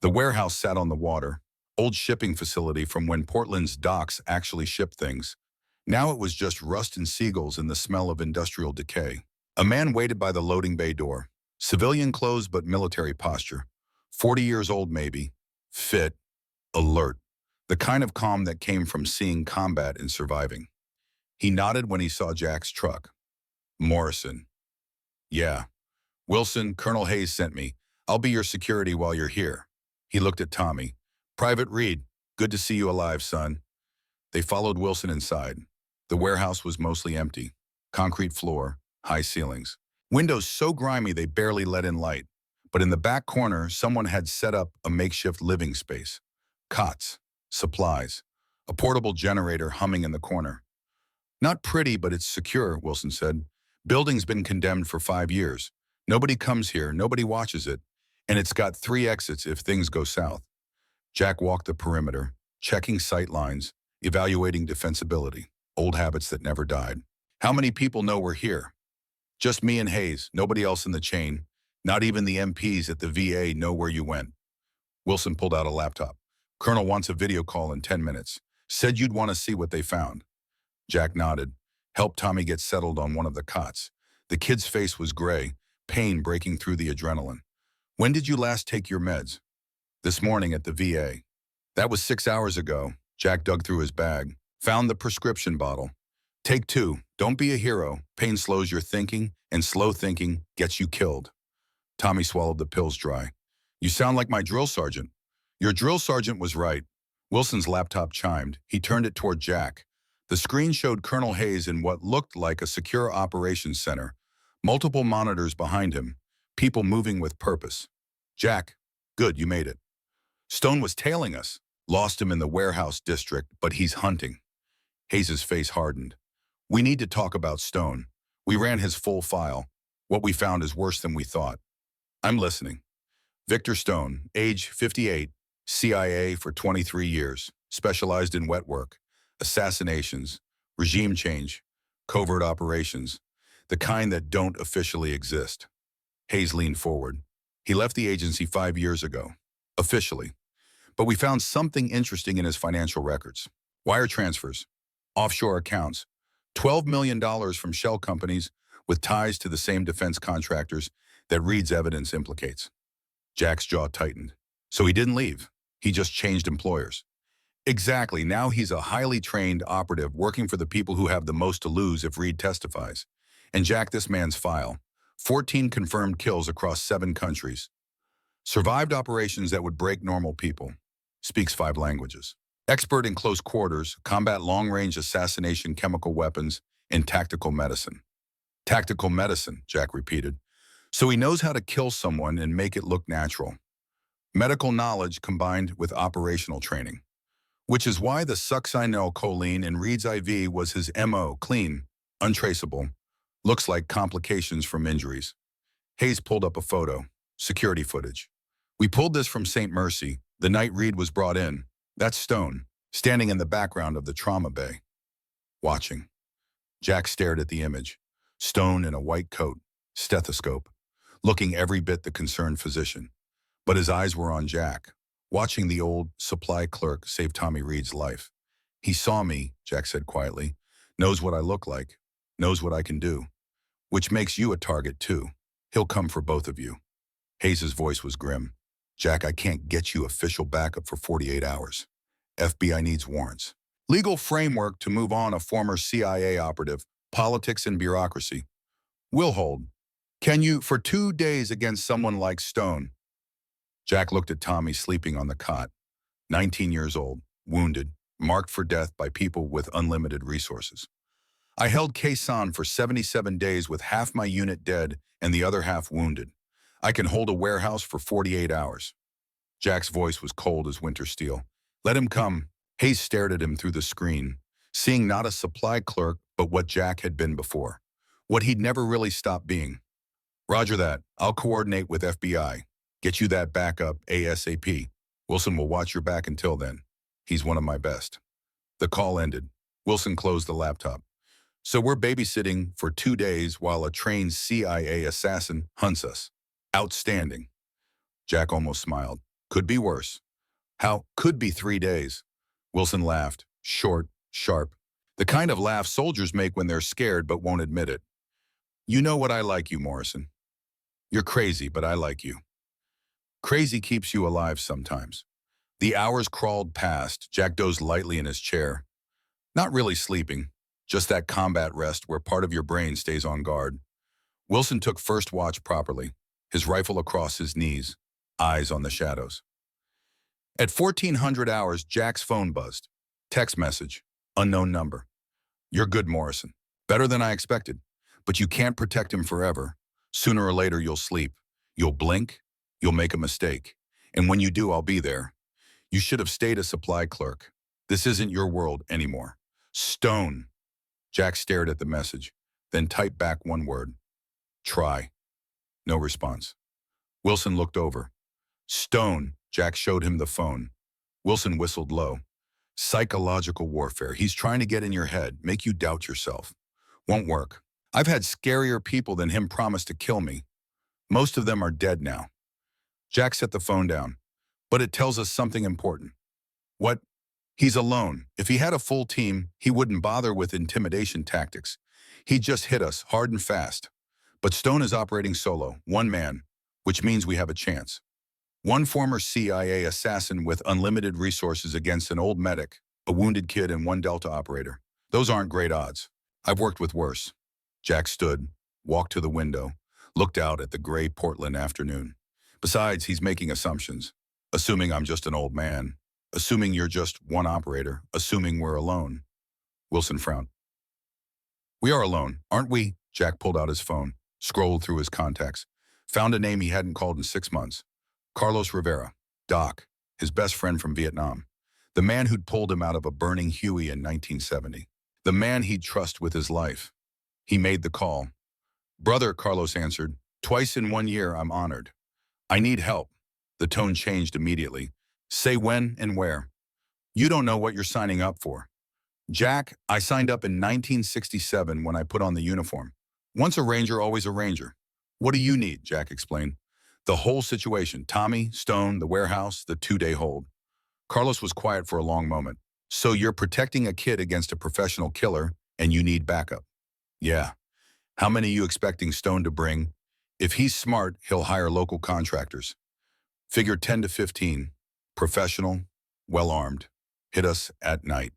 The warehouse sat on the water, old shipping facility from when Portland's docks actually shipped things. Now it was just rust and seagulls and the smell of industrial decay. A man waited by the loading bay door, civilian clothes but military posture, 40 years old maybe, fit, alert, the kind of calm that came from seeing combat and surviving. He nodded when he saw Jack's truck. Morrison. Yeah. Wilson, Colonel Hayes sent me. I'll be your security while you're here. He looked at Tommy. Private Reed, good to see you alive, son. They followed Wilson inside. The warehouse was mostly empty. Concrete floor, high ceilings. Windows so grimy they barely let in light. But in the back corner, someone had set up a makeshift living space. Cots, supplies, a portable generator humming in the corner. Not pretty, but it's secure, Wilson said. Building's been condemned for 5 years. Nobody comes here, nobody watches it, and it's got 3 exits if things go south. Jack walked the perimeter, checking sight lines, evaluating defensibility, old habits that never died. How many people know we're here? Just me and Hayes, nobody else in the chain. Not even the MPs at the VA know where you went. Wilson pulled out a laptop. Colonel wants a video call in 10 minutes. Said you'd want to see what they found. Jack nodded, helped Tommy get settled on one of the cots. The kid's face was gray, pain breaking through the adrenaline. When did you last take your meds? This morning at the VA. That was 6 hours ago. Jack dug through his bag, found the prescription bottle. Take 2. Don't be a hero. Pain slows your thinking, and slow thinking gets you killed. Tommy swallowed the pills dry. You sound like my drill sergeant. Your drill sergeant was right. Wilson's laptop chimed. He turned it toward Jack. The screen showed Colonel Hayes in what looked like a secure operations center. Multiple monitors behind him. People moving with purpose. Jack, good, you made it. Stone was tailing us. Lost him in the warehouse district, but he's hunting. Hayes' face hardened. We need to talk about Stone. We ran his full file. What we found is worse than we thought. I'm listening. Victor Stone, age 58, CIA for 23 years, specialized in wet work, assassinations, regime change, covert operations, the kind that don't officially exist. Hayes leaned forward. He left the agency 5 years ago, officially. But we found something interesting in his financial records. Wire transfers, offshore accounts, $12 million from shell companies with ties to the same defense contractors that Reed's evidence implicates. Jack's jaw tightened. So he didn't leave. He just changed employers. Exactly. Now he's a highly trained operative working for the people who have the most to lose if Reed testifies. And Jack, this man's file. 14 confirmed kills across 7 countries. Survived operations that would break normal people. Speaks 5 languages. Expert in close quarters, combat long-range assassination chemical weapons, and tactical medicine. Tactical medicine, Jack repeated. So he knows how to kill someone and make it look natural. Medical knowledge combined with operational training. Which is why the succinylcholine in Reed's IV was his MO, clean, untraceable. Looks like complications from injuries. Hayes pulled up a photo, security footage. We pulled this from St. Mercy, the night Reed was brought in. That's Stone, standing in the background of the trauma bay. Watching. Jack stared at the image. Stone in a white coat, stethoscope, looking every bit the concerned physician. But his eyes were on Jack, watching the old supply clerk save Tommy Reed's life. He saw me, Jack said quietly, knows what I look like, knows what I can do, which makes you a target too. He'll come for both of you. Hayes' voice was grim. Jack, I can't get you official backup for 48 hours. FBI needs warrants. Legal framework to move on a former CIA operative, politics and bureaucracy. We'll hold. Can you, for 2 days against someone like Stone? Jack looked at Tommy sleeping on the cot. 19 years old, wounded, marked for death by people with unlimited resources. I held Quezon for 77 days with half my unit dead and the other half wounded. I can hold a warehouse for 48 hours. Jack's voice was cold as winter steel. Let him come. Hayes stared at him through the screen, seeing not a supply clerk, but what Jack had been before. What he'd never really stopped being. Roger that. I'll coordinate with FBI. Get you that backup ASAP. Wilson will watch your back until then. He's one of my best. The call ended. Wilson closed the laptop. So we're babysitting for 2 days while a trained CIA assassin hunts us. Outstanding. Jack almost smiled. Could be worse. How? Could be 3 days. Wilson laughed, short, sharp. The kind of laugh soldiers make when they're scared but won't admit it. You know what I like you, Morrison. You're crazy, but I like you. Crazy keeps you alive sometimes. The hours crawled past. Jack dozed lightly in his chair. Not really sleeping, just that combat rest where part of your brain stays on guard. Wilson took first watch properly, his rifle across his knees, eyes on the shadows. At 1400 hours, Jack's phone buzzed. Text message, unknown number. You're good, Morrison. Better than I expected. But you can't protect him forever. Sooner or later, you'll sleep. You'll blink. You'll make a mistake. And when you do, I'll be there. You should have stayed a supply clerk. This isn't your world anymore. Stone. Jack stared at the message, then typed back one word. Try. No response. Wilson looked over. Stone. Jack showed him the phone. Wilson whistled low. Psychological warfare. He's trying to get in your head, make you doubt yourself. Won't work. I've had scarier people than him promise to kill me. Most of them are dead now. Jack set the phone down. But it tells us something important. What? He's alone. If he had a full team, he wouldn't bother with intimidation tactics. He'd just hit us hard and fast. But Stone is operating solo, one man, which means we have a chance. One former CIA assassin with unlimited resources against an old medic, a wounded kid, and one Delta operator. Those aren't great odds. I've worked with worse. Jack stood, walked to the window, looked out at the gray Portland afternoon. Besides, he's making assumptions. Assuming I'm just an old man. Assuming you're just one operator. Assuming we're alone. Wilson frowned. We are alone, aren't we? Jack pulled out his phone, scrolled through his contacts, found a name he hadn't called in 6 months. Carlos Rivera, Doc, his best friend from Vietnam. The man who'd pulled him out of a burning Huey in 1970. The man he'd trust with his life. He made the call. Brother, Carlos answered. Twice in 1 year, I'm honored. I need help. The tone changed immediately. Say when and where. You don't know what you're signing up for. Jack, I signed up in 1967 when I put on the uniform. Once a ranger, always a ranger. What do you need? Jack explained. The whole situation, Tommy, Stone, the warehouse, the 2-day hold. Carlos was quiet for a long moment. So you're protecting a kid against a professional killer and you need backup. Yeah. How many are you expecting Stone to bring? If he's smart, he'll hire local contractors. Figure 10 to 15. Professional, well-armed. Hit us at night.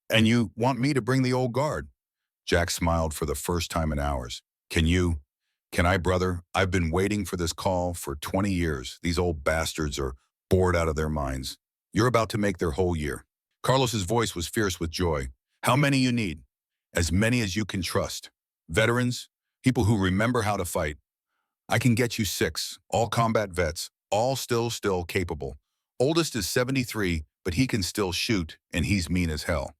And you want me to bring the old guard? Jack smiled for the first time in hours. Can I, brother? I've been waiting for this call for 20 years. These old bastards are bored out of their minds. You're about to make their whole year. Carlos's voice was fierce with joy. How many you need? As many as you can trust. Veterans, people who remember how to fight. I can get you 6, all combat vets, all still capable. Oldest is 73, but he can still shoot, and he's mean as hell.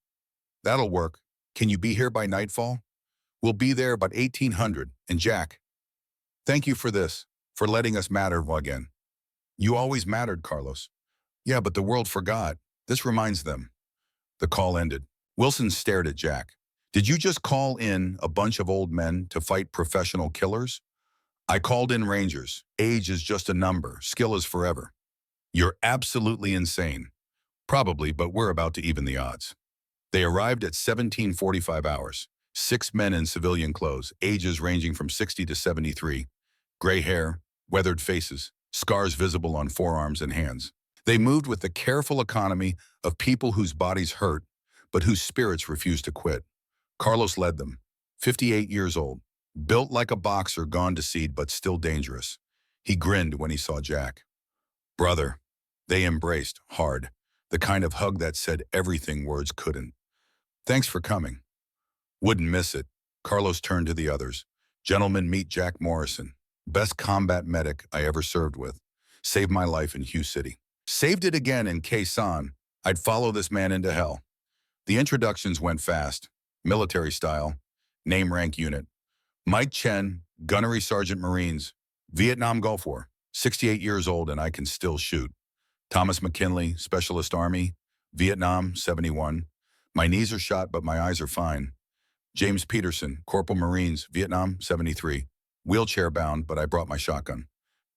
That'll work. Can you be here by nightfall? We'll be there about 1800. And Jack, thank you for this, for letting us matter again. You always mattered, Carlos. Yeah, but the world forgot. This reminds them. The call ended. Wilson stared at Jack. Did you just call in a bunch of old men to fight professional killers? I called in rangers. Age is just a number. Skill is forever. You're absolutely insane. Probably, but we're about to even the odds. They arrived at 1745 hours. 6 men in civilian clothes, ages ranging from 60 to 73. Gray hair, weathered faces, scars visible on forearms and hands. They moved with the careful economy of people whose bodies hurt, but whose spirits refused to quit. Carlos led them, 58 years old, built like a boxer gone to seed but still dangerous. He grinned when he saw Jack. Brother. They embraced, hard, the kind of hug that said everything words couldn't. Thanks for coming. Wouldn't miss it. Carlos turned to the others. Gentlemen, meet Jack Morrison, best combat medic I ever served with. Saved my life in Hugh City. Saved it again in Khe Sanh. I'd follow this man into hell. The introductions went fast, military style, name rank unit. Mike Chen, Gunnery Sergeant Marines, Vietnam Gulf War, 68 years old and I can still shoot. Thomas McKinley, Specialist Army, Vietnam, 71. My knees are shot, but my eyes are fine. James Peterson, Corporal Marines, Vietnam, 73. Wheelchair bound, but I brought my shotgun.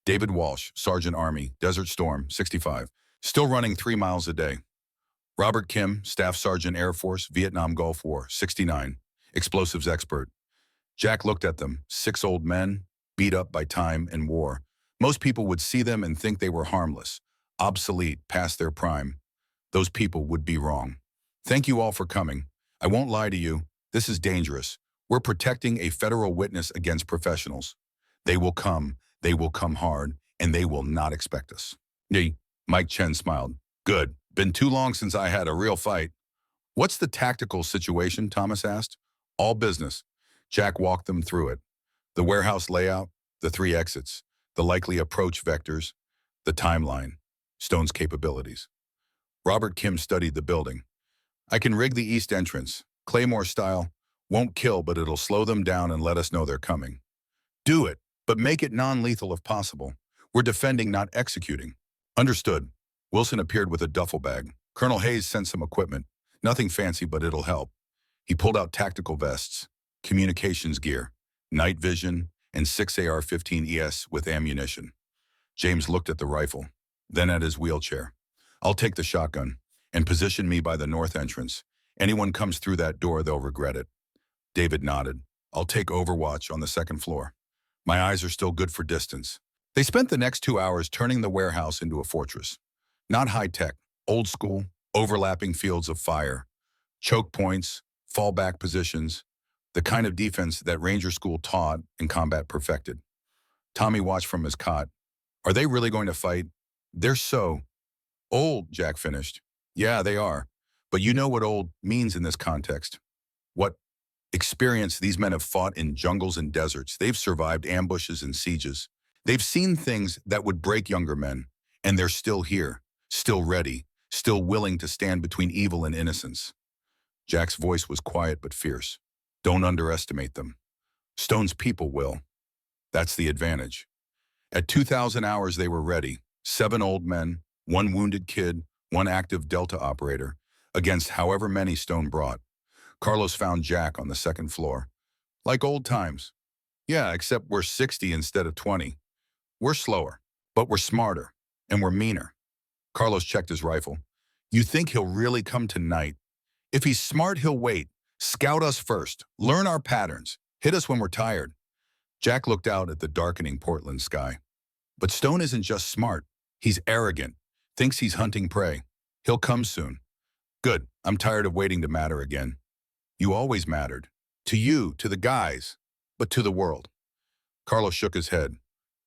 David Walsh, Sergeant Army, Desert Storm, 65. Still running 3 miles a day. Robert Kim, Staff Sergeant Air Force, Vietnam Gulf War, 69. Explosives expert. Jack looked at them, 6 old men, beat up by time and war, Most people would see them and think they were harmless, obsolete, past their prime. Those people would be wrong. Thank you all for coming. I won't lie to you. This is dangerous. We're protecting a federal witness against professionals. They will come hard, and they will not expect us. Nee, Mike Chen smiled. Good. Been too long since I had a real fight. What's the tactical situation? Thomas asked. All business. Jack walked them through it. The warehouse layout, the 3 exits, the likely approach vectors, the timeline, Stone's capabilities. Robert Kim studied the building. I can rig the east entrance, Claymore style. Won't kill, but it'll slow them down and let us know they're coming. Do it, but make it non-lethal if possible. We're defending, not executing. Understood. Wilson appeared with a duffel bag. Colonel Hayes sent some equipment. Nothing fancy, but it'll help. He pulled out tactical vests, communications gear, night vision, and 6 AR-15 with ammunition. James looked at the rifle, then at his wheelchair. I'll take the shotgun and position me by the north entrance. Anyone comes through that door, they'll regret it. David nodded. I'll take overwatch on the 2nd floor. My eyes are still good for distance. They spent the next 2 hours turning the warehouse into a fortress. Not high-tech, old school, overlapping fields of fire, choke points, fallback positions, the kind of defense that Ranger School taught and combat perfected. Tommy watched from his cot. Are they really going to fight? They're so old, Jack finished. Yeah, they are. But you know what old means in this context. What experience these men have fought in jungles and deserts. They've survived ambushes and sieges. They've seen things that would break younger men, and they're still here, still ready, still willing to stand between evil and innocence. Jack's voice was quiet but fierce. Don't underestimate them. Stone's people will. That's the advantage. At 2,000 hours, they were ready. 7 old men, 1 wounded kid, 1 active Delta operator, against however many Stone brought. Carlos found Jack on the 2nd floor. Like old times. Yeah, except we're 60 instead of 20. We're slower, but we're smarter, and we're meaner. Carlos checked his rifle. You think he'll really come tonight? If he's smart, he'll wait. Scout us first. Learn our patterns. Hit us when we're tired. Jack looked out at the darkening Portland sky. But Stone isn't just smart. He's arrogant. Thinks he's hunting prey. He'll come soon. Good. I'm tired of waiting to matter again. You always mattered. To you, to the guys, but to the world. Carlos shook his head.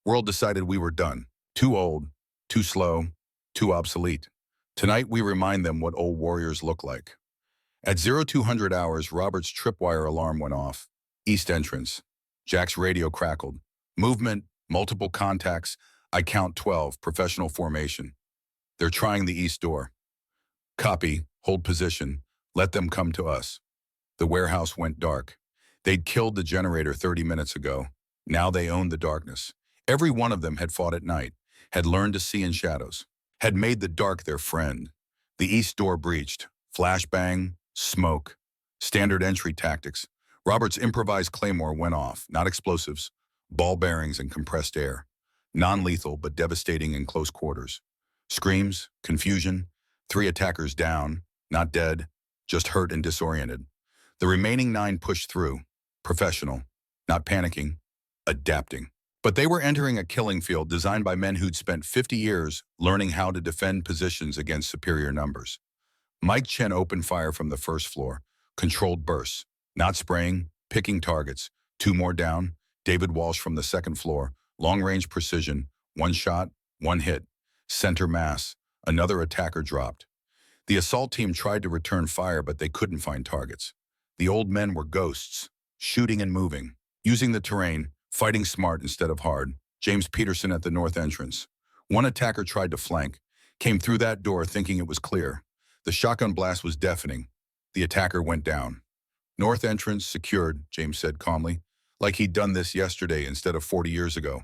World decided we were done. Too old, too slow, too obsolete. Tonight we remind them what old warriors look like. At 0200 hours, Robert's tripwire alarm went off. East entrance. Jack's radio crackled. Movement, multiple contacts. I count 12, professional formation. They're trying the east door. Copy, hold position. Let them come to us. The warehouse went dark. They'd killed the generator 30 minutes ago. Now they owned the darkness. Every one of them had fought at night, had learned to see in shadows, had made the dark their friend. The east door breached. Flashbang, smoke, standard entry tactics. Robert's improvised claymore went off, not explosives, ball bearings and compressed air. Non-lethal but devastating in close quarters. Screams, confusion, 3 attackers down, not dead, just hurt and disoriented. The remaining 9 pushed through, professional, not panicking, adapting. But they were entering a killing field designed by men who'd spent 50 years learning how to defend positions against superior numbers. Mike Chen opened fire from the 1st floor, controlled bursts, not spraying, picking targets. 2 more down. David Walsh from the 2nd floor, long-range precision, 1 shot, 1 hit. Center mass, another attacker dropped. The assault team tried to return fire, but they couldn't find targets. The old men were ghosts, shooting and moving, using the terrain, fighting smart instead of hard. James Peterson at the north entrance. 1 attacker tried to flank, came through that door thinking it was clear. The shotgun blast was deafening. The attacker went down. North entrance secured, James said calmly, like he'd done this yesterday instead of 40 years ago.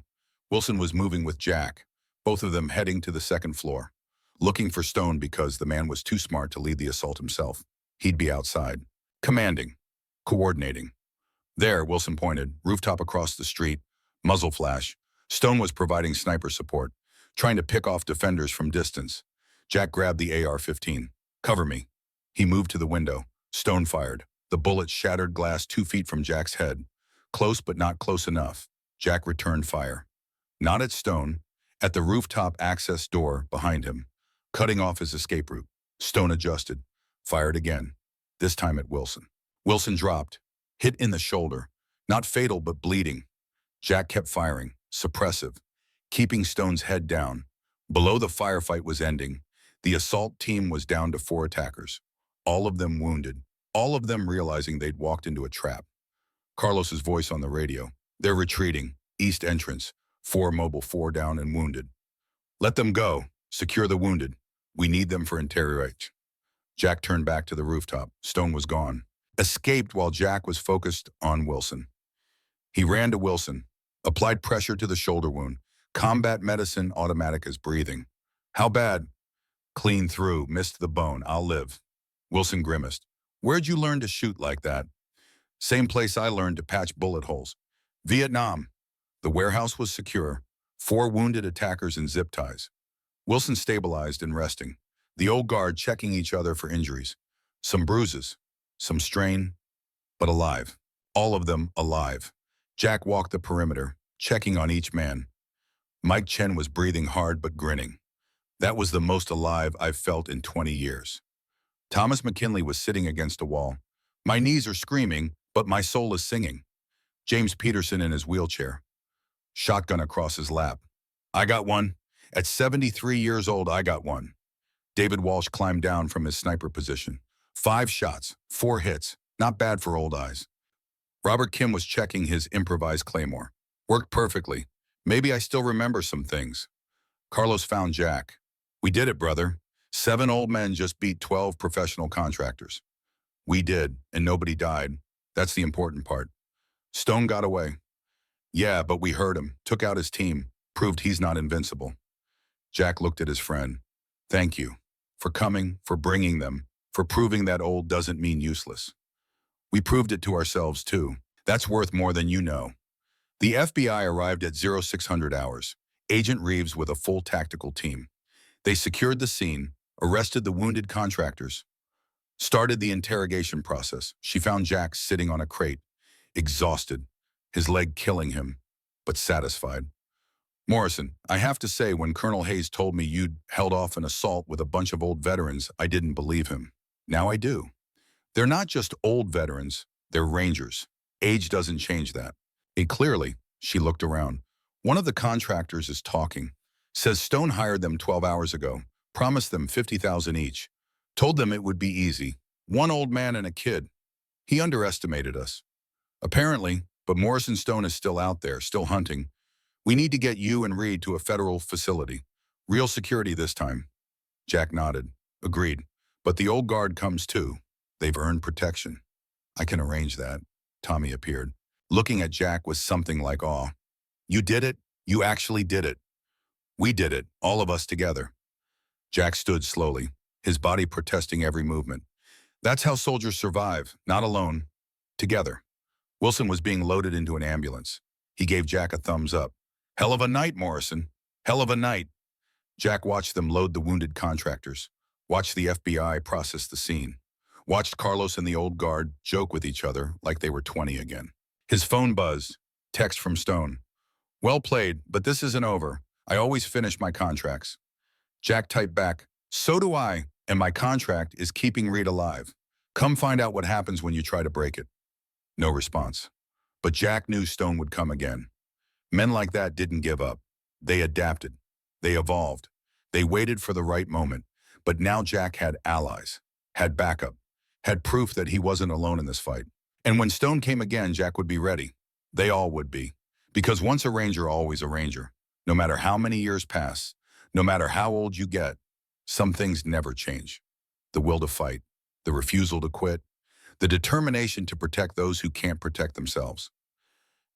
Wilson was moving with Jack, both of them heading to the 2nd floor, looking for Stone because the man was too smart to lead the assault himself. He'd be outside. Commanding. Coordinating. There, Wilson pointed, rooftop across the street, muzzle flash. Stone was providing sniper support, trying to pick off defenders from distance. Jack grabbed the AR-15. Cover me. He moved to the window. Stone fired. The bullet shattered glass 2 feet from Jack's head. Close but not close enough. Jack returned fire. Not at Stone, at the rooftop access door behind him, cutting off his escape route. Stone adjusted, fired again, this time at Wilson. Wilson dropped, hit in the shoulder, not fatal but bleeding. Jack kept firing, suppressive, keeping Stone's head down. Below, the firefight was ending. The assault team was down to 4 attackers, all of them wounded, all of them realizing they'd walked into a trap. Carlos's voice on the radio. They're retreating, east entrance, 4 mobile, 4 down and wounded. Let them go, secure the wounded. We need them for interrogation. Jack turned back to the rooftop. Stone was gone. Escaped while Jack was focused on Wilson. He ran to Wilson, applied pressure to the shoulder wound. Combat medicine, automatic as breathing. How bad? Clean through, missed the bone, I'll live. Wilson grimaced. Where'd you learn to shoot like that? Same place I learned to patch bullet holes. Vietnam. The warehouse was secure. 4 wounded attackers in zip ties. Wilson stabilized and resting. The old guard checking each other for injuries. Some bruises, some strain, but alive. All of them alive. Jack walked the perimeter, checking on each man. Mike Chen was breathing hard but grinning. That was the most alive I've felt in 20 years. Thomas McKinley was sitting against a wall. My knees are screaming, but my soul is singing. James Peterson in his wheelchair. Shotgun across his lap. I got one. At 73 years old, I got one. David Walsh climbed down from his sniper position. 5 shots, 4 hits. Not bad for old eyes. Robert Kim was checking his improvised claymore. Worked perfectly. Maybe I still remember some things. Carlos found Jack. We did it, brother. 7 old men just beat 12 professional contractors. We did, and nobody died. That's the important part. Stone got away. Yeah, but we heard him, took out his team, proved he's not invincible. Jack looked at his friend. Thank you. For coming, for bringing them, for proving that old doesn't mean useless. We proved it to ourselves, too. That's worth more than you know. The FBI arrived at 0600 hours. Agent Reeves with a full tactical team. They secured the scene, arrested the wounded contractors, started the interrogation process. She found Jack sitting on a crate, exhausted, his leg killing him, but satisfied. Morrison, I have to say, when Colonel Hayes told me you'd held off an assault with a bunch of old veterans, I didn't believe him. Now I do. They're not just old veterans, they're Rangers. Age doesn't change that. And clearly, she looked around. One of the contractors is talking. Says Stone hired them 12 hours ago, promised them $50,000 each. Told them it would be easy. 1 old man and a kid. He underestimated us. Apparently, but Morrison Stone is still out there, still hunting. We need to get you and Reed to a federal facility. Real security this time. Jack nodded. Agreed. But the old guard comes too. They've earned protection. I can arrange that. Tommy appeared. Looking at Jack with something like awe. You did it? You actually did it. We did it, all of us together. Jack stood slowly, his body protesting every movement. That's how soldiers survive, not alone, together. Wilson was being loaded into an ambulance. He gave Jack a thumbs up. Hell of a night, Morrison. Hell of a night. Jack watched them load the wounded contractors, watched the FBI process the scene, watched Carlos and the old guard joke with each other like they were 20 again. His phone buzzed. Text from Stone. Well played, but this isn't over. I always finish my contracts. Jack typed back, so do I, and my contract is keeping Reed alive. Come find out what happens when you try to break it. No response. But Jack knew Stone would come again. Men like that didn't give up. They adapted. They evolved. They waited for the right moment. But now Jack had allies, had backup, had proof that he wasn't alone in this fight. And when Stone came again, Jack would be ready. They all would be. Because once a Ranger, always a Ranger. No matter how many years pass, no matter how old you get, some things never change. The will to fight, the refusal to quit, the determination to protect those who can't protect themselves.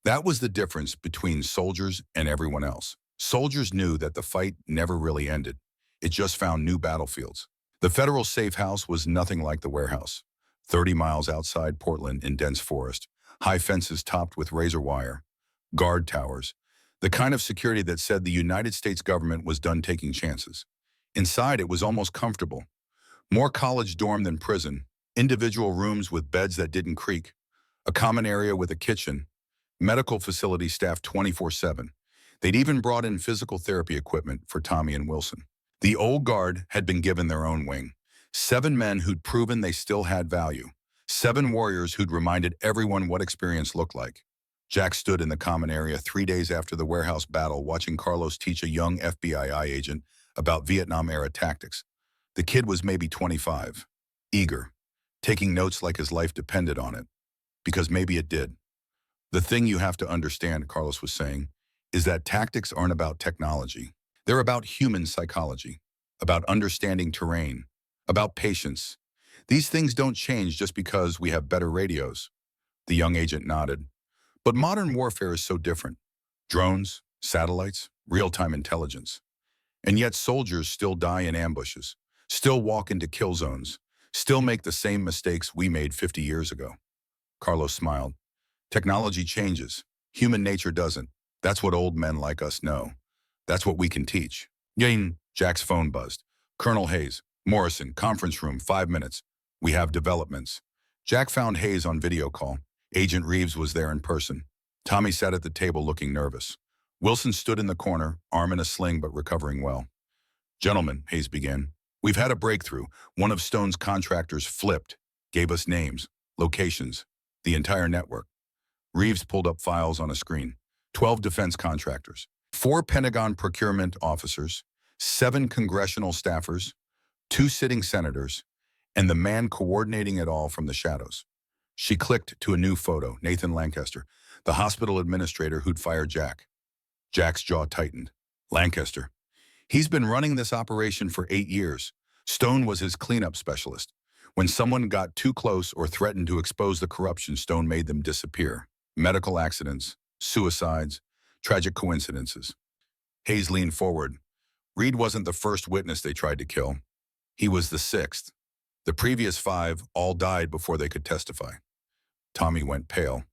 That was the difference between soldiers and everyone else. Soldiers knew that the fight never really ended. It just found new battlefields. The federal safe house was nothing like the warehouse. 30 miles outside Portland in dense forest, high fences topped with razor wire, guard towers, the kind of security that said the United States government was done taking chances. Inside, it was almost comfortable. More college dorm than prison, individual rooms with beds that didn't creak, a common area with a kitchen, medical facility staffed 24/7. They'd even brought in physical therapy equipment for Tommy and Wilson. The old guard had been given their own wing. 7 men who'd proven they still had value. 7 warriors who'd reminded everyone what experience looked like. Jack stood in the common area 3 days after the warehouse battle, watching Carlos teach a young FBI agent about Vietnam-era tactics. The kid was maybe 25, eager, taking notes like his life depended on it, because maybe it did. The thing you have to understand, Carlos was saying, is that tactics aren't about technology. They're about human psychology, about understanding terrain, about patience. These things don't change just because we have better radios. The young agent nodded. But modern warfare is so different. Drones, satellites, real-time intelligence. And yet soldiers still die in ambushes, still walk into kill zones, still make the same mistakes we made 50 years ago. Carlos smiled. Technology changes. Human nature doesn't. That's what old men like us know. That's what we can teach. Ying, Jack's phone buzzed. Colonel Hayes, Morrison, conference room, 5 minutes. We have developments. Jack found Hayes on video call. Agent Reeves was there in person. Tommy sat at the table looking nervous. Wilson stood in the corner, arm in a sling but recovering well. Gentlemen, Hayes began, we've had a breakthrough. One of Stone's contractors flipped, gave us names, locations, the entire network. Reeves pulled up files on a screen. 12 defense contractors, 4 Pentagon procurement officers, 7 congressional staffers, 2 sitting senators, and the man coordinating it all from the shadows. She clicked to a new photo, Nathan Lancaster, the hospital administrator who'd fired Jack. Jack's jaw tightened. Lancaster. He's been running this operation for 8 years. Stone was his cleanup specialist. When someone got too close or threatened to expose the corruption, Stone made them disappear. Medical accidents, suicides, tragic coincidences. Hayes leaned forward. Reed wasn't the first witness they tried to kill. He was the 6th. The previous 5 all died before they could testify. Tommy went pale.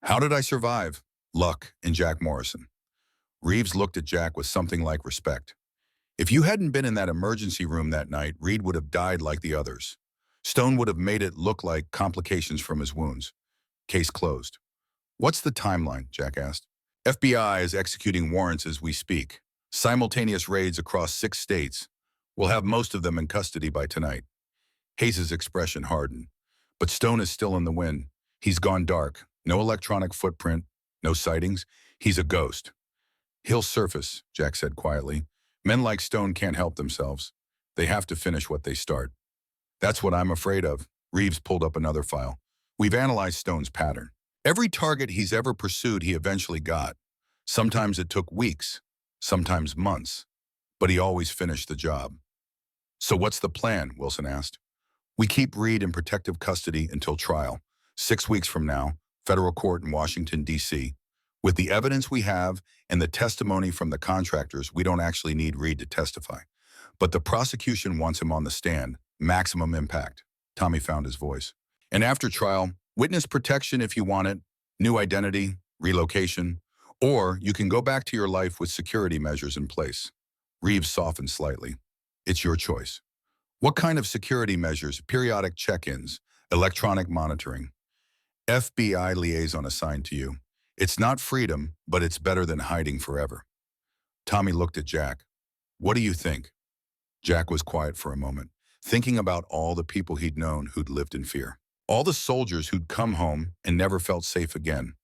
How did I survive? Luck and Jack Morrison. Reeves looked at Jack with something like respect. If you hadn't been in that emergency room that night, Reed would have died like the others. Stone would have made it look like complications from his wounds. Case closed. What's the timeline? Jack asked. FBI is executing warrants as we speak. Simultaneous raids across 6 states. We'll have most of them in custody by tonight. Hayes' expression hardened. But Stone is still in the wind. He's gone dark. No electronic footprint. No sightings. He's a ghost. He'll surface, Jack said quietly. Men like Stone can't help themselves. They have to finish what they start. That's what I'm afraid of. Reeves pulled up another file. We've analyzed Stone's pattern. Every target he's ever pursued, he eventually got. Sometimes it took weeks, sometimes months, but he always finished the job. So what's the plan? Wilson asked. We keep Reed in protective custody until trial. 6 weeks from now, federal court in Washington, D.C. With the evidence we have and the testimony from the contractors, we don't actually need Reed to testify. But the prosecution wants him on the stand. Maximum impact. Tommy found his voice. And after trial, witness protection if you want it, new identity, relocation, or you can go back to your life with security measures in place. Reeves softened slightly. It's your choice. What kind of security measures? Periodic check-ins, electronic monitoring. FBI liaison assigned to you. It's not freedom, but it's better than hiding forever. Tommy looked at Jack. What do you think? Jack was quiet for a moment, thinking about all the people he'd known who'd lived in fear. All the soldiers who'd come home and never felt safe again.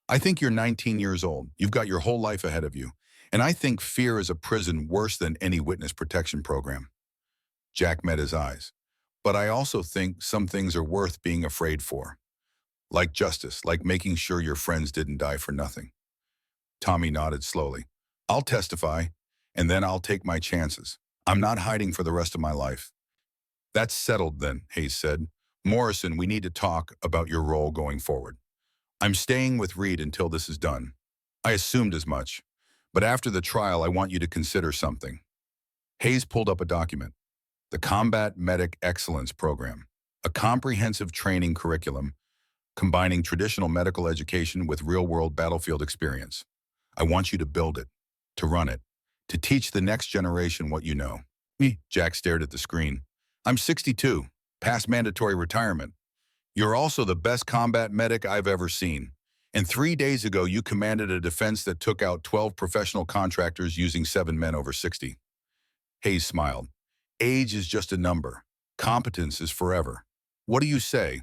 I think you're 19 years old. You've got your whole life ahead of you. And I think fear is a prison worse than any witness protection program. Jack met his eyes. But I also think some things are worth being afraid for. Like justice, like making sure your friends didn't die for nothing. Tommy nodded slowly. I'll testify, and then I'll take my chances. I'm not hiding for the rest of my life. That's settled then, Hayes said. Morrison, we need to talk about your role going forward. I'm staying with Reed until this is done. I assumed as much. But after the trial, I want you to consider something. Hayes pulled up a document. The Combat Medic Excellence Program, a comprehensive training curriculum combining traditional medical education with real-world battlefield experience. I want you to build it, to run it, to teach the next generation what you know. Jack stared at the screen. I'm 62, past mandatory retirement. You're also the best combat medic I've ever seen. And 3 days ago, you commanded a defense that took out 12 professional contractors using 7 men over 60. Hayes smiled. Age is just a number. Competence is forever. What do you say?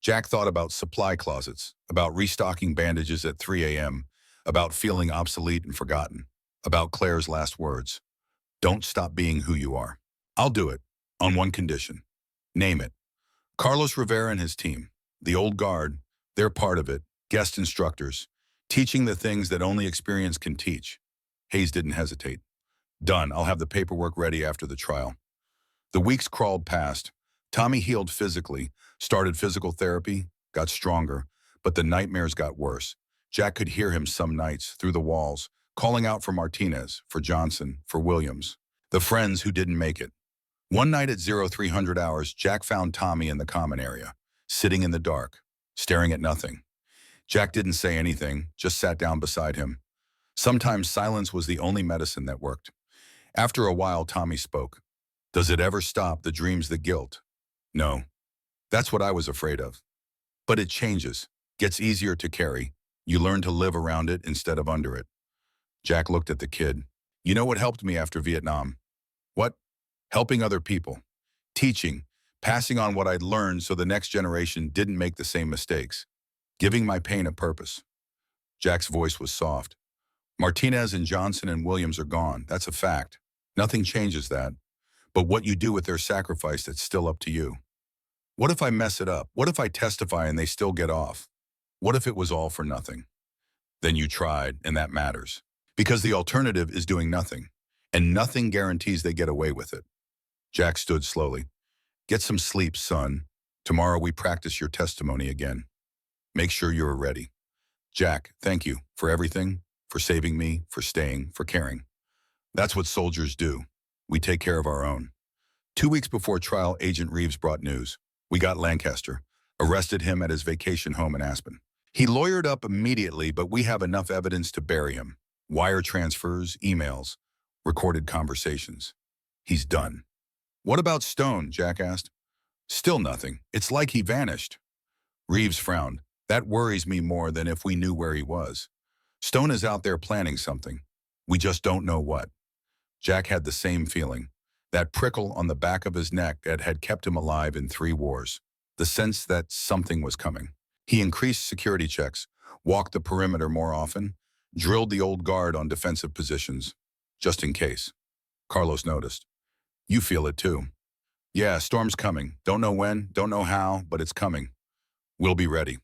Jack thought about supply closets, about restocking bandages at 3 a.m., about feeling obsolete and forgotten, about Claire's last words. Don't stop being who you are. I'll do it, on one condition. Name it. Carlos Rivera and his team, the old guard, they're part of it, guest instructors, teaching the things that only experience can teach. Hayes didn't hesitate. Done. I'll have the paperwork ready after the trial. The weeks crawled past. Tommy healed physically, started physical therapy, got stronger, but the nightmares got worse. Jack could hear him some nights through the walls, calling out for Martinez, for Johnson, for Williams, the friends who didn't make it. One night at 0300 hours, Jack found Tommy in the common area, sitting in the dark, staring at nothing. Jack didn't say anything, just sat down beside him. Sometimes silence was the only medicine that worked. After a while, Tommy spoke. Does it ever stop, the dreams, the guilt? No. That's what I was afraid of. But it changes, gets easier to carry. You learn to live around it instead of under it. Jack looked at the kid. You know what helped me after Vietnam? What? Helping other people. Teaching. Passing on what I'd learned so the next generation didn't make the same mistakes. Giving my pain a purpose. Jack's voice was soft. Martinez and Johnson and Williams are gone. That's a fact. Nothing changes that. But what you do with their sacrifice, that's still up to you. What if I mess it up? What if I testify and they still get off? What if it was all for nothing? Then you tried, and that matters. Because the alternative is doing nothing, and nothing guarantees they get away with it. Jack stood slowly. Get some sleep, son. Tomorrow we practice your testimony again. Make sure you're ready. Jack, thank you for everything, for saving me, for staying, for caring. That's what soldiers do. We take care of our own. 2 weeks before trial, Agent Reeves brought news. We got Lancaster, arrested him at his vacation home in Aspen. He lawyered up immediately, but we have enough evidence to bury him. Wire transfers, emails, recorded conversations. He's done. What about Stone? Jack asked. Still nothing. It's like he vanished. Reeves frowned. That worries me more than if we knew where he was. Stone is out there planning something. We just don't know what. Jack had the same feeling. That prickle on the back of his neck that had kept him alive in 3 wars. The sense that something was coming. He increased security checks, walked the perimeter more often, drilled the old guard on defensive positions, just in case. Carlos noticed. You feel it too. Yeah, storm's coming. Don't know when, don't know how, but it's coming. We'll be ready.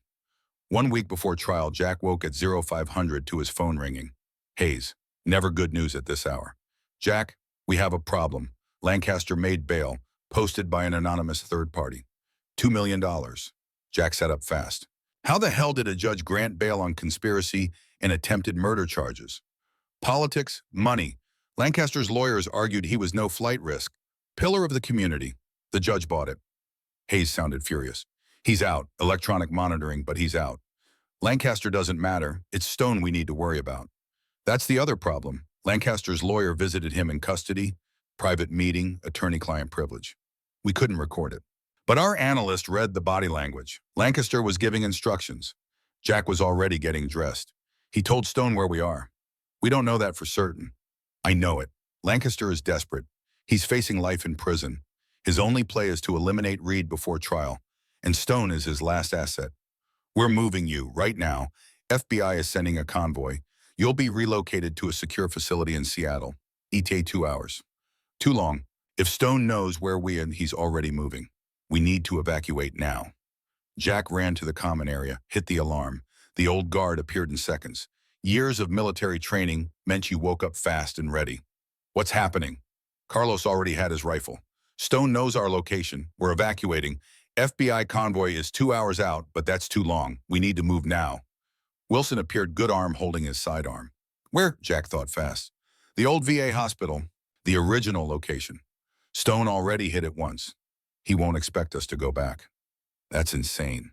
1 week before trial, Jack woke at 0500 to his phone ringing. Hayes, never good news at this hour. Jack, we have a problem. Lancaster made bail, posted by an anonymous third party. $2 million. Jack sat up fast. How the hell did a judge grant bail on conspiracy and attempted murder charges? Politics, money. Lancaster's lawyers argued he was no flight risk. Pillar of the community. The judge bought it. Hayes sounded furious. He's out. Electronic monitoring, but he's out. Lancaster doesn't matter. It's Stone we need to worry about. That's the other problem. Lancaster's lawyer visited him in custody, private meeting, attorney-client privilege. We couldn't record it. But our analyst read the body language. Lancaster was giving instructions. Jack was already getting dressed. He told Stone where we are. We don't know that for certain. I know it. Lancaster is desperate. He's facing life in prison. His only play is to eliminate Reed before trial, and Stone is his last asset. We're moving you right now. FBI is sending a convoy. You'll be relocated to a secure facility in Seattle. ETA 2 hours. Too long. If Stone knows where we are, he's already moving. We need to evacuate now. Jack ran to the common area, hit the alarm. The old guard appeared in seconds. Years of military training meant you woke up fast and ready. What's happening? Carlos already had his rifle. Stone knows our location. We're evacuating. FBI convoy is 2 hours out, but that's too long. We need to move now. Wilson appeared, good arm holding his sidearm. Where? Jack thought fast. The old VA hospital, the original location. Stone already hit it once. He won't expect us to go back. That's insane.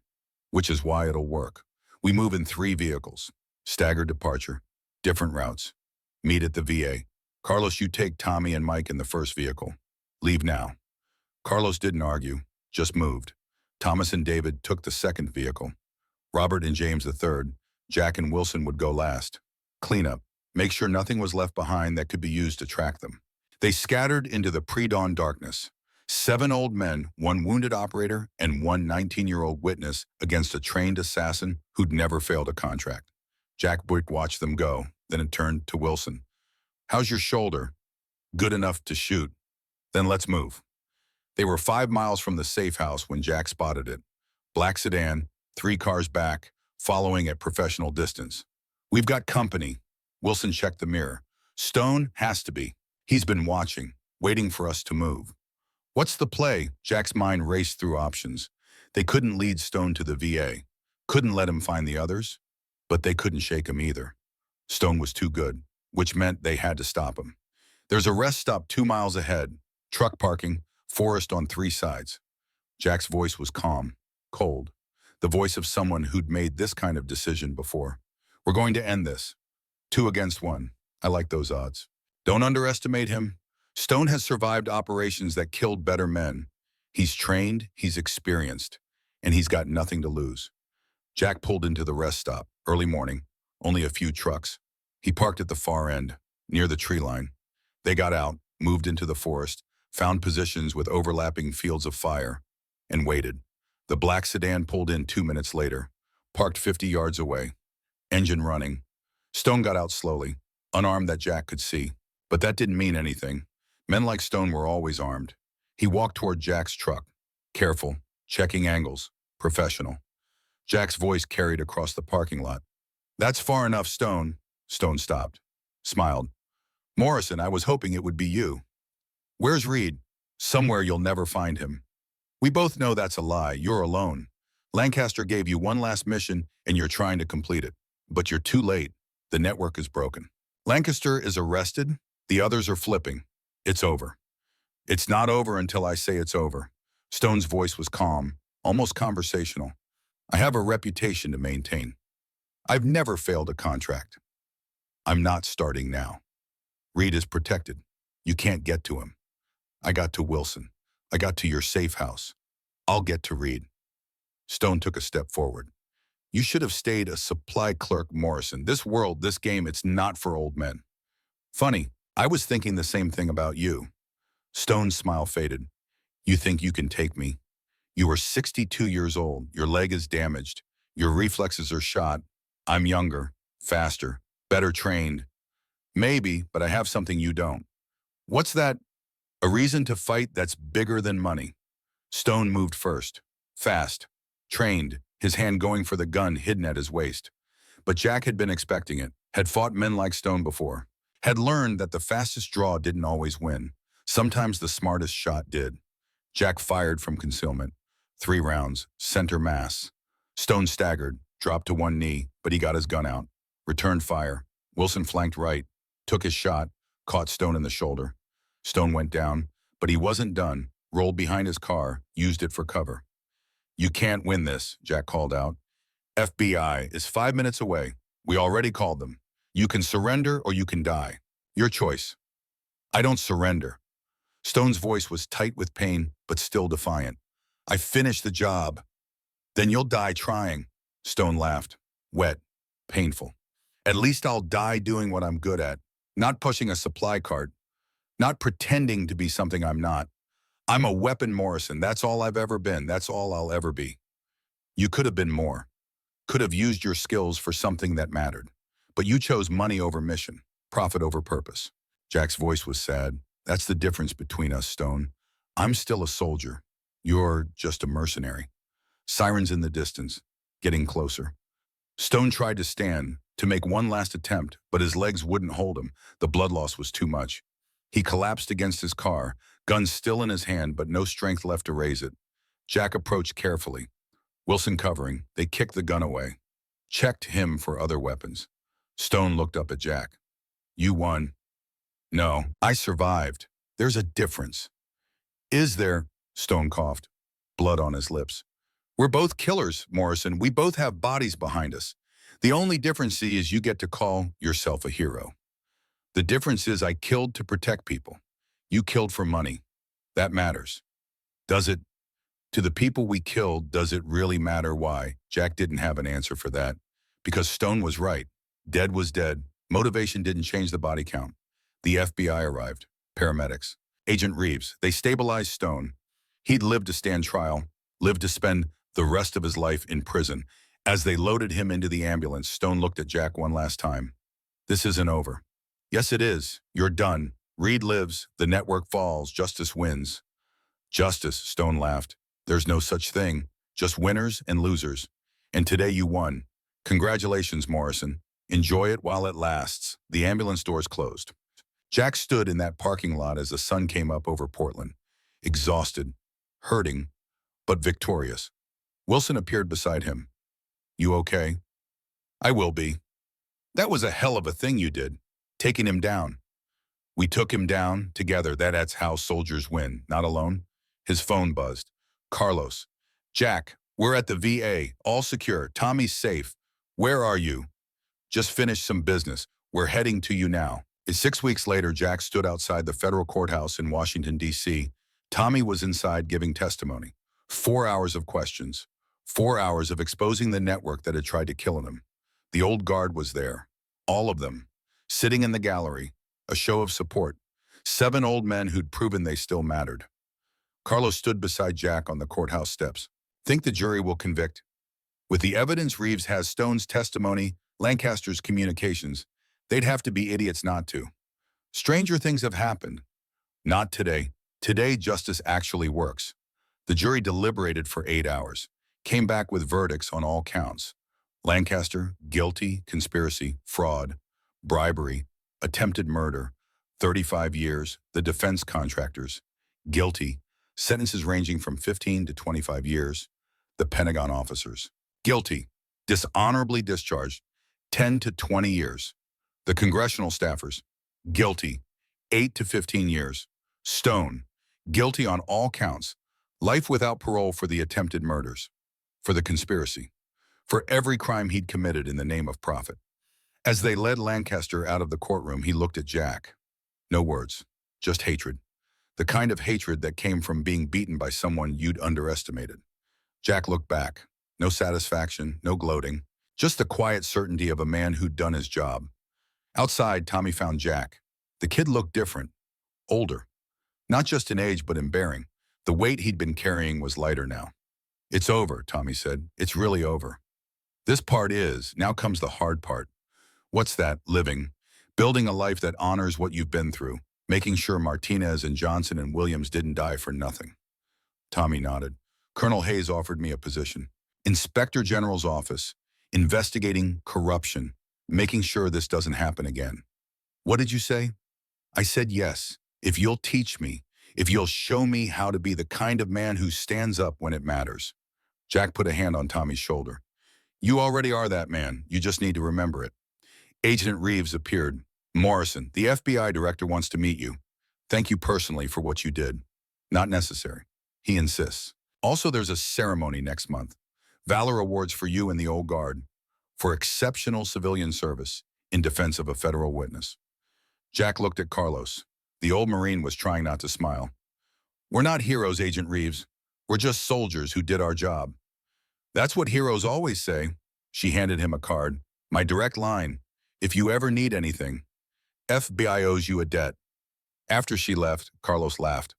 Which is why it'll work. We move in 3 vehicles. Staggered departure. Different routes. Meet at the VA. Carlos, you take Tommy and Mike in the first vehicle. Leave now. Carlos didn't argue, just moved. Thomas and David took the second vehicle. Robert and James the third. Jack and Wilson would go last. Clean up. Make sure nothing was left behind that could be used to track them. They scattered into the pre-dawn darkness. 7 old men, 1 wounded operator, and 1 19-year-old witness against a trained assassin who'd never failed a contract. Jack Buick watched them go, then it turned to Wilson. "How's your shoulder?" "Good enough to shoot." "Then let's move." They were 5 miles from the safe house when Jack spotted it. Black sedan, 3 cars back, following at professional distance. "We've got company." Wilson checked the mirror. "Stone has to be. He's been watching, waiting for us to move." "What's the play?" Jack's mind raced through options. They couldn't lead Stone to the VA, couldn't let him find the others, but they couldn't shake him either. Stone was too good, which meant they had to stop him. There's a rest stop 2 miles ahead, truck parking, forest on 3 sides. Jack's voice was calm, cold, the voice of someone who'd made this kind of decision before. "We're going to end this. 2 against 1. I like those odds. Don't underestimate him. Stone has survived operations that killed better men. He's trained, he's experienced, and he's got nothing to lose." Jack pulled into the rest stop, early morning, only a few trucks. He parked at the far end, near the tree line. They got out, moved into the forest, found positions with overlapping fields of fire, and waited. The black sedan pulled in 2 minutes later, parked 50 yards away, engine running. Stone got out slowly, unarmed that Jack could see, but that didn't mean anything. Men like Stone were always armed. He walked toward Jack's truck, careful, checking angles, professional. Jack's voice carried across the parking lot. "That's far enough, Stone." Stone stopped, smiled. "Morrison, I was hoping it would be you." "Where's Reed?" "Somewhere you'll never find him." "We both know that's a lie. You're alone. Lancaster gave you one last mission and you're trying to complete it. But you're too late. The network is broken. Lancaster is arrested. The others are flipping. It's over." "It's not over until I say it's over." Stone's voice was calm, almost conversational. "I have a reputation to maintain. I've never failed a contract. I'm not starting now. Reed is protected. You can't get to him. I got to Wilson. I got to your safe house. I'll get to Reed." Stone took a step forward. "You should have stayed a supply clerk, Morrison. This world, this game, it's not for old men." "Funny, I was thinking the same thing about you." Stone's smile faded. "You think you can take me? You are 62 years old. Your leg is damaged. Your reflexes are shot. I'm younger, faster, better trained. Maybe, but I have something you don't." "What's that?" "A reason to fight that's bigger than money." Stone moved first, fast, trained, his hand going for the gun hidden at his waist. But Jack had been expecting it, had fought men like Stone before, had learned that the fastest draw didn't always win. Sometimes the smartest shot did. Jack fired from concealment. 3 rounds, center mass. Stone staggered, dropped to one knee, but he got his gun out. Returned fire. Wilson flanked right, took his shot, caught Stone in the shoulder. Stone went down, but he wasn't done, rolled behind his car, used it for cover. "You can't win this," Jack called out. "FBI is 5 minutes away. We already called them. You can surrender or you can die. Your choice." "I don't surrender." Stone's voice was tight with pain, but still defiant. "I finished the job." "Then you'll die trying." Stone laughed. Wet, painful. "At least I'll die doing what I'm good at, not pushing a supply cart, not pretending to be something I'm not. I'm a weapon, Morrison. That's all I've ever been. That's all I'll ever be." "You could have been more. Could have used your skills for something that mattered. But you chose money over mission, profit over purpose." Jack's voice was sad. "That's the difference between us, Stone. I'm still a soldier. You're just a mercenary." Sirens in the distance, getting closer. Stone tried to stand, to make one last attempt, but his legs wouldn't hold him. The blood loss was too much. He collapsed against his car, gun still in his hand, but no strength left to raise it. Jack approached carefully. Wilson covering, they kicked the gun away. Checked him for other weapons. Stone looked up at Jack. "You won." "No, I survived. There's a difference." "Is there?" Stone coughed, blood on his lips. "We're both killers, Morrison. We both have bodies behind us. The only difference is you get to call yourself a hero. The difference is I killed to protect people. You killed for money. That matters. Does it? To the people we killed, does it really matter why?" Jack didn't have an answer for that. Because Stone was right. Dead was dead. Motivation didn't change the body count. The FBI arrived. Paramedics. Agent Reeves. They stabilized Stone. He'd lived to stand trial, lived to spend the rest of his life in prison. As they loaded him into the ambulance, Stone looked at Jack one last time. This isn't over. Yes, it is. You're done. Reed lives. The network falls. Justice wins. Justice, Stone laughed. There's no such thing. Just winners and losers. And today you won. Congratulations, Morrison. Enjoy it while it lasts. The ambulance doors closed. Jack stood in that parking lot as the sun came up over Portland. Exhausted, hurting, but victorious. Wilson appeared beside him. You okay? I will be. That was a hell of a thing you did, taking him down. We took him down together. That's how soldiers win, not alone. His phone buzzed. Carlos. Jack, we're at the VA, all secure. Tommy's safe. Where are you? Just finished some business. We're heading to you now. 6 weeks later, Jack stood outside the federal courthouse in Washington, D.C. Tommy was inside giving testimony. 4 hours of questions. 4 hours of exposing the network that had tried to kill him. The old guard was there. All of them. Sitting in the gallery. A show of support. 7 old men who'd proven they still mattered. Carlos stood beside Jack on the courthouse steps. Think the jury will convict? With the evidence Reeves has, Stone's testimony, Lancaster's communications, they'd have to be idiots not to. Stranger things have happened. Not today. Today, justice actually works. The jury deliberated for 8 hours, came back with verdicts on all counts. Lancaster, guilty, conspiracy, fraud, bribery, attempted murder, 35 years. The defense contractors, guilty, sentences ranging from 15 to 25 years. The Pentagon officers, guilty, dishonorably discharged, 10 to 20 years. The congressional staffers, guilty, 8 to 15 years. Stone, guilty on all counts, life without parole for the attempted murders, for the conspiracy, for every crime he'd committed in the name of profit. As they led Lancaster out of the courtroom, he looked at Jack. No words, just hatred. The kind of hatred that came from being beaten by someone you'd underestimated. Jack looked back. No satisfaction, no gloating, just the quiet certainty of a man who'd done his job. Outside, Tommy found Jack. The kid looked different, older. Not just in age, but in bearing. The weight he'd been carrying was lighter now. It's over, Tommy said. It's really over. This part is. Now comes the hard part. What's that? Living. Building a life that honors what you've been through. Making sure Martinez and Johnson and Williams didn't die for nothing. Tommy nodded. Colonel Hayes offered me a position. Inspector General's office. Investigating corruption. Making sure this doesn't happen again. What did you say? I said yes. If you'll teach me, if you'll show me how to be the kind of man who stands up when it matters. Jack put a hand on Tommy's shoulder. You already are that man. You just need to remember it. Agent Reeves appeared. Morrison, the FBI director wants to meet you. Thank you personally for what you did. Not necessary. He insists. Also, there's a ceremony next month. Valor Awards for you and the old guard. For exceptional civilian service in defense of a federal witness. Jack looked at Carlos. The old Marine was trying not to smile. We're not heroes, Agent Reeves. We're just soldiers who did our job. That's what heroes always say. She handed him a card. My direct line. If you ever need anything, FBI owes you a debt. After she left, Carlos laughed.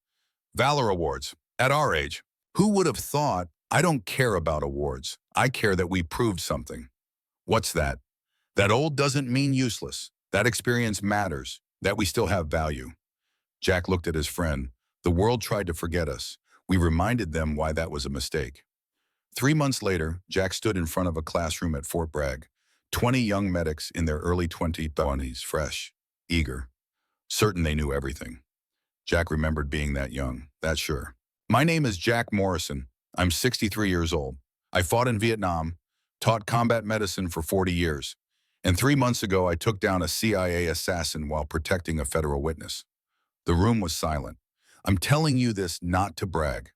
Valor Awards. At our age. Who would have thought? I don't care about awards. I care that we proved something. What's that? That old doesn't mean useless. That experience matters. That we still have value. Jack looked at his friend. The world tried to forget us. We reminded them why that was a mistake. 3 months later, Jack stood in front of a classroom at Fort Bragg. 20 young medics in their early 20s, fresh, eager, certain they knew everything. Jack remembered being that young, that's sure. My name is Jack Morrison. I'm 63 years old. I fought in Vietnam, taught combat medicine for 40 years. And 3 months ago, I took down a CIA assassin while protecting a federal witness. The room was silent. I'm telling you this not to brag,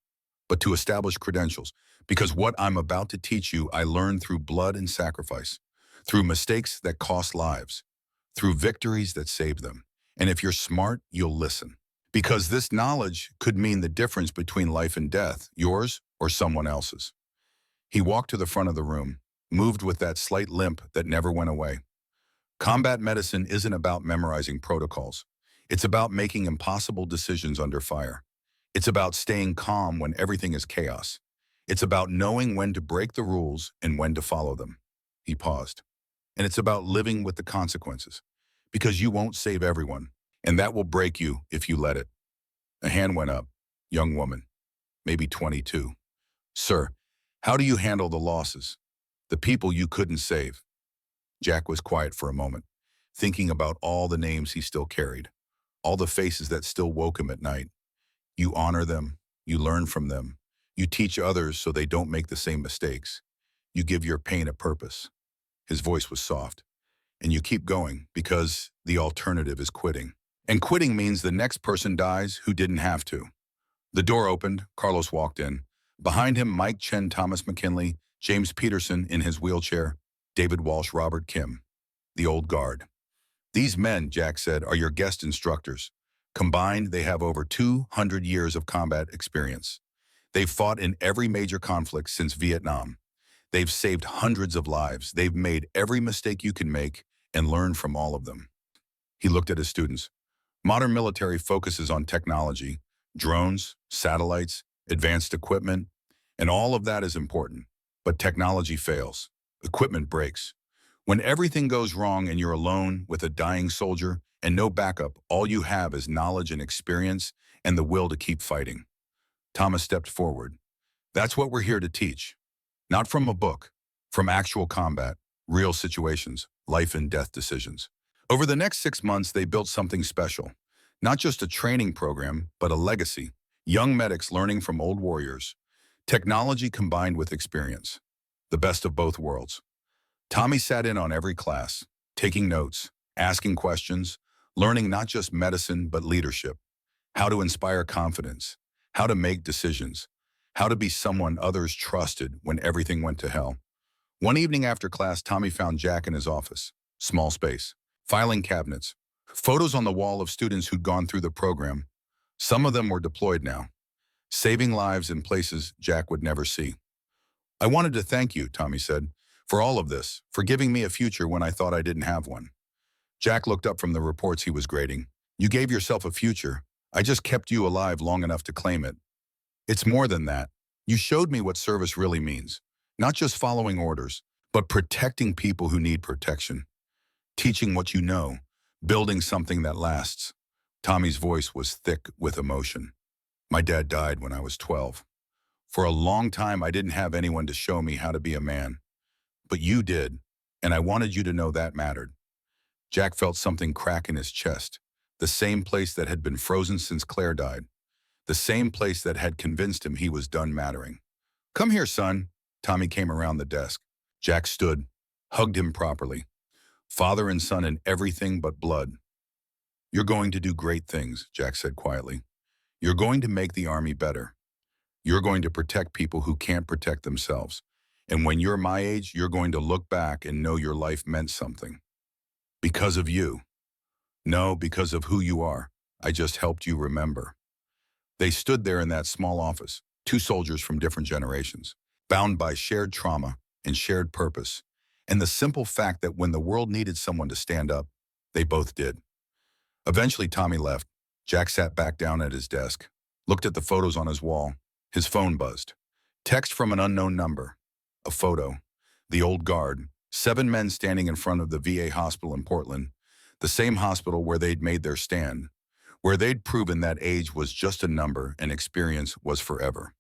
but to establish credentials, because what I'm about to teach you, I learned through blood and sacrifice, through mistakes that cost lives, through victories that saved them. And if you're smart, you'll listen. Because this knowledge could mean the difference between life and death, yours or someone else's. He walked to the front of the room. moved with that slight limp that never went away. Combat medicine isn't about memorizing protocols. It's about making impossible decisions under fire. It's about staying calm when everything is chaos. It's about knowing when to break the rules and when to follow them. He paused. And it's about living with the consequences. Because you won't save everyone, and that will break you if you let it. A hand went up. Young woman, maybe 22. Sir, how do you handle the losses? The people you couldn't save? Jack was quiet for a moment, thinking about all the names he still carried, all the faces that still woke him at night. You honor them, you learn from them, you teach others so they don't make the same mistakes. You give your pain a purpose. His voice was soft. And you keep going because the alternative is quitting. And quitting means the next person dies who didn't have to. The door opened, Carlos walked in. Behind him, Mike Chen, Thomas McKinley, James Peterson in his wheelchair, David Walsh, Robert Kim, the old guard. These men, Jack said, are your guest instructors. Combined, they have over 200 years of combat experience. They've fought in every major conflict since Vietnam. They've saved hundreds of lives. They've made every mistake you can make and learned from all of them. He looked at his students. Modern military focuses on technology, drones, satellites, advanced equipment, and all of that is important. But technology fails. Equipment breaks. When everything goes wrong and you're alone with a dying soldier and no backup, all you have is knowledge and experience and the will to keep fighting. Thomas stepped forward. That's what we're here to teach. Not from a book, from actual combat, real situations, life and death decisions. Over the next 6 months, they built something special. Not just a training program, but a legacy. Young medics learning from old warriors. Technology combined with experience. The best of both worlds. Tommy sat in on every class, taking notes, asking questions, learning not just medicine, but leadership. How to inspire confidence. How to make decisions. How to be someone others trusted when everything went to hell. One evening after class, Tommy found Jack in his office. Small space. Filing cabinets. Photos on the wall of students who'd gone through the program. Some of them were deployed now, saving lives in places Jack would never see. I wanted to thank you, Tommy said, for all of this, for giving me a future when I thought I didn't have one. Jack looked up from the reports he was grading. You gave yourself a future. I just kept you alive long enough to claim it. It's more than that. You showed me what service really means. Not just following orders, but protecting people who need protection. Teaching what you know, building something that lasts. Tommy's voice was thick with emotion. My dad died when I was 12. For a long time, I didn't have anyone to show me how to be a man. But you did, and I wanted you to know that mattered. Jack felt something crack in his chest, the same place that had been frozen since Claire died, the same place that had convinced him he was done mattering. Come here, son. Tommy came around the desk. Jack stood, hugged him properly. Father and son in everything but blood. You're going to do great things, Jack said quietly. You're going to make the Army better. You're going to protect people who can't protect themselves. And when you're my age, you're going to look back and know your life meant something. Because of you. No, because of who you are. I just helped you remember. They stood there in that small office, two soldiers from different generations, bound by shared trauma and shared purpose, and the simple fact that when the world needed someone to stand up, they both did. Eventually, Tommy left. Jack sat back down at his desk, looked at the photos on his wall. His phone buzzed. Text from an unknown number. A photo. The old guard. 7 men standing in front of the VA hospital in Portland, the same hospital where they'd made their stand, where they'd proven that age was just a number and experience was forever.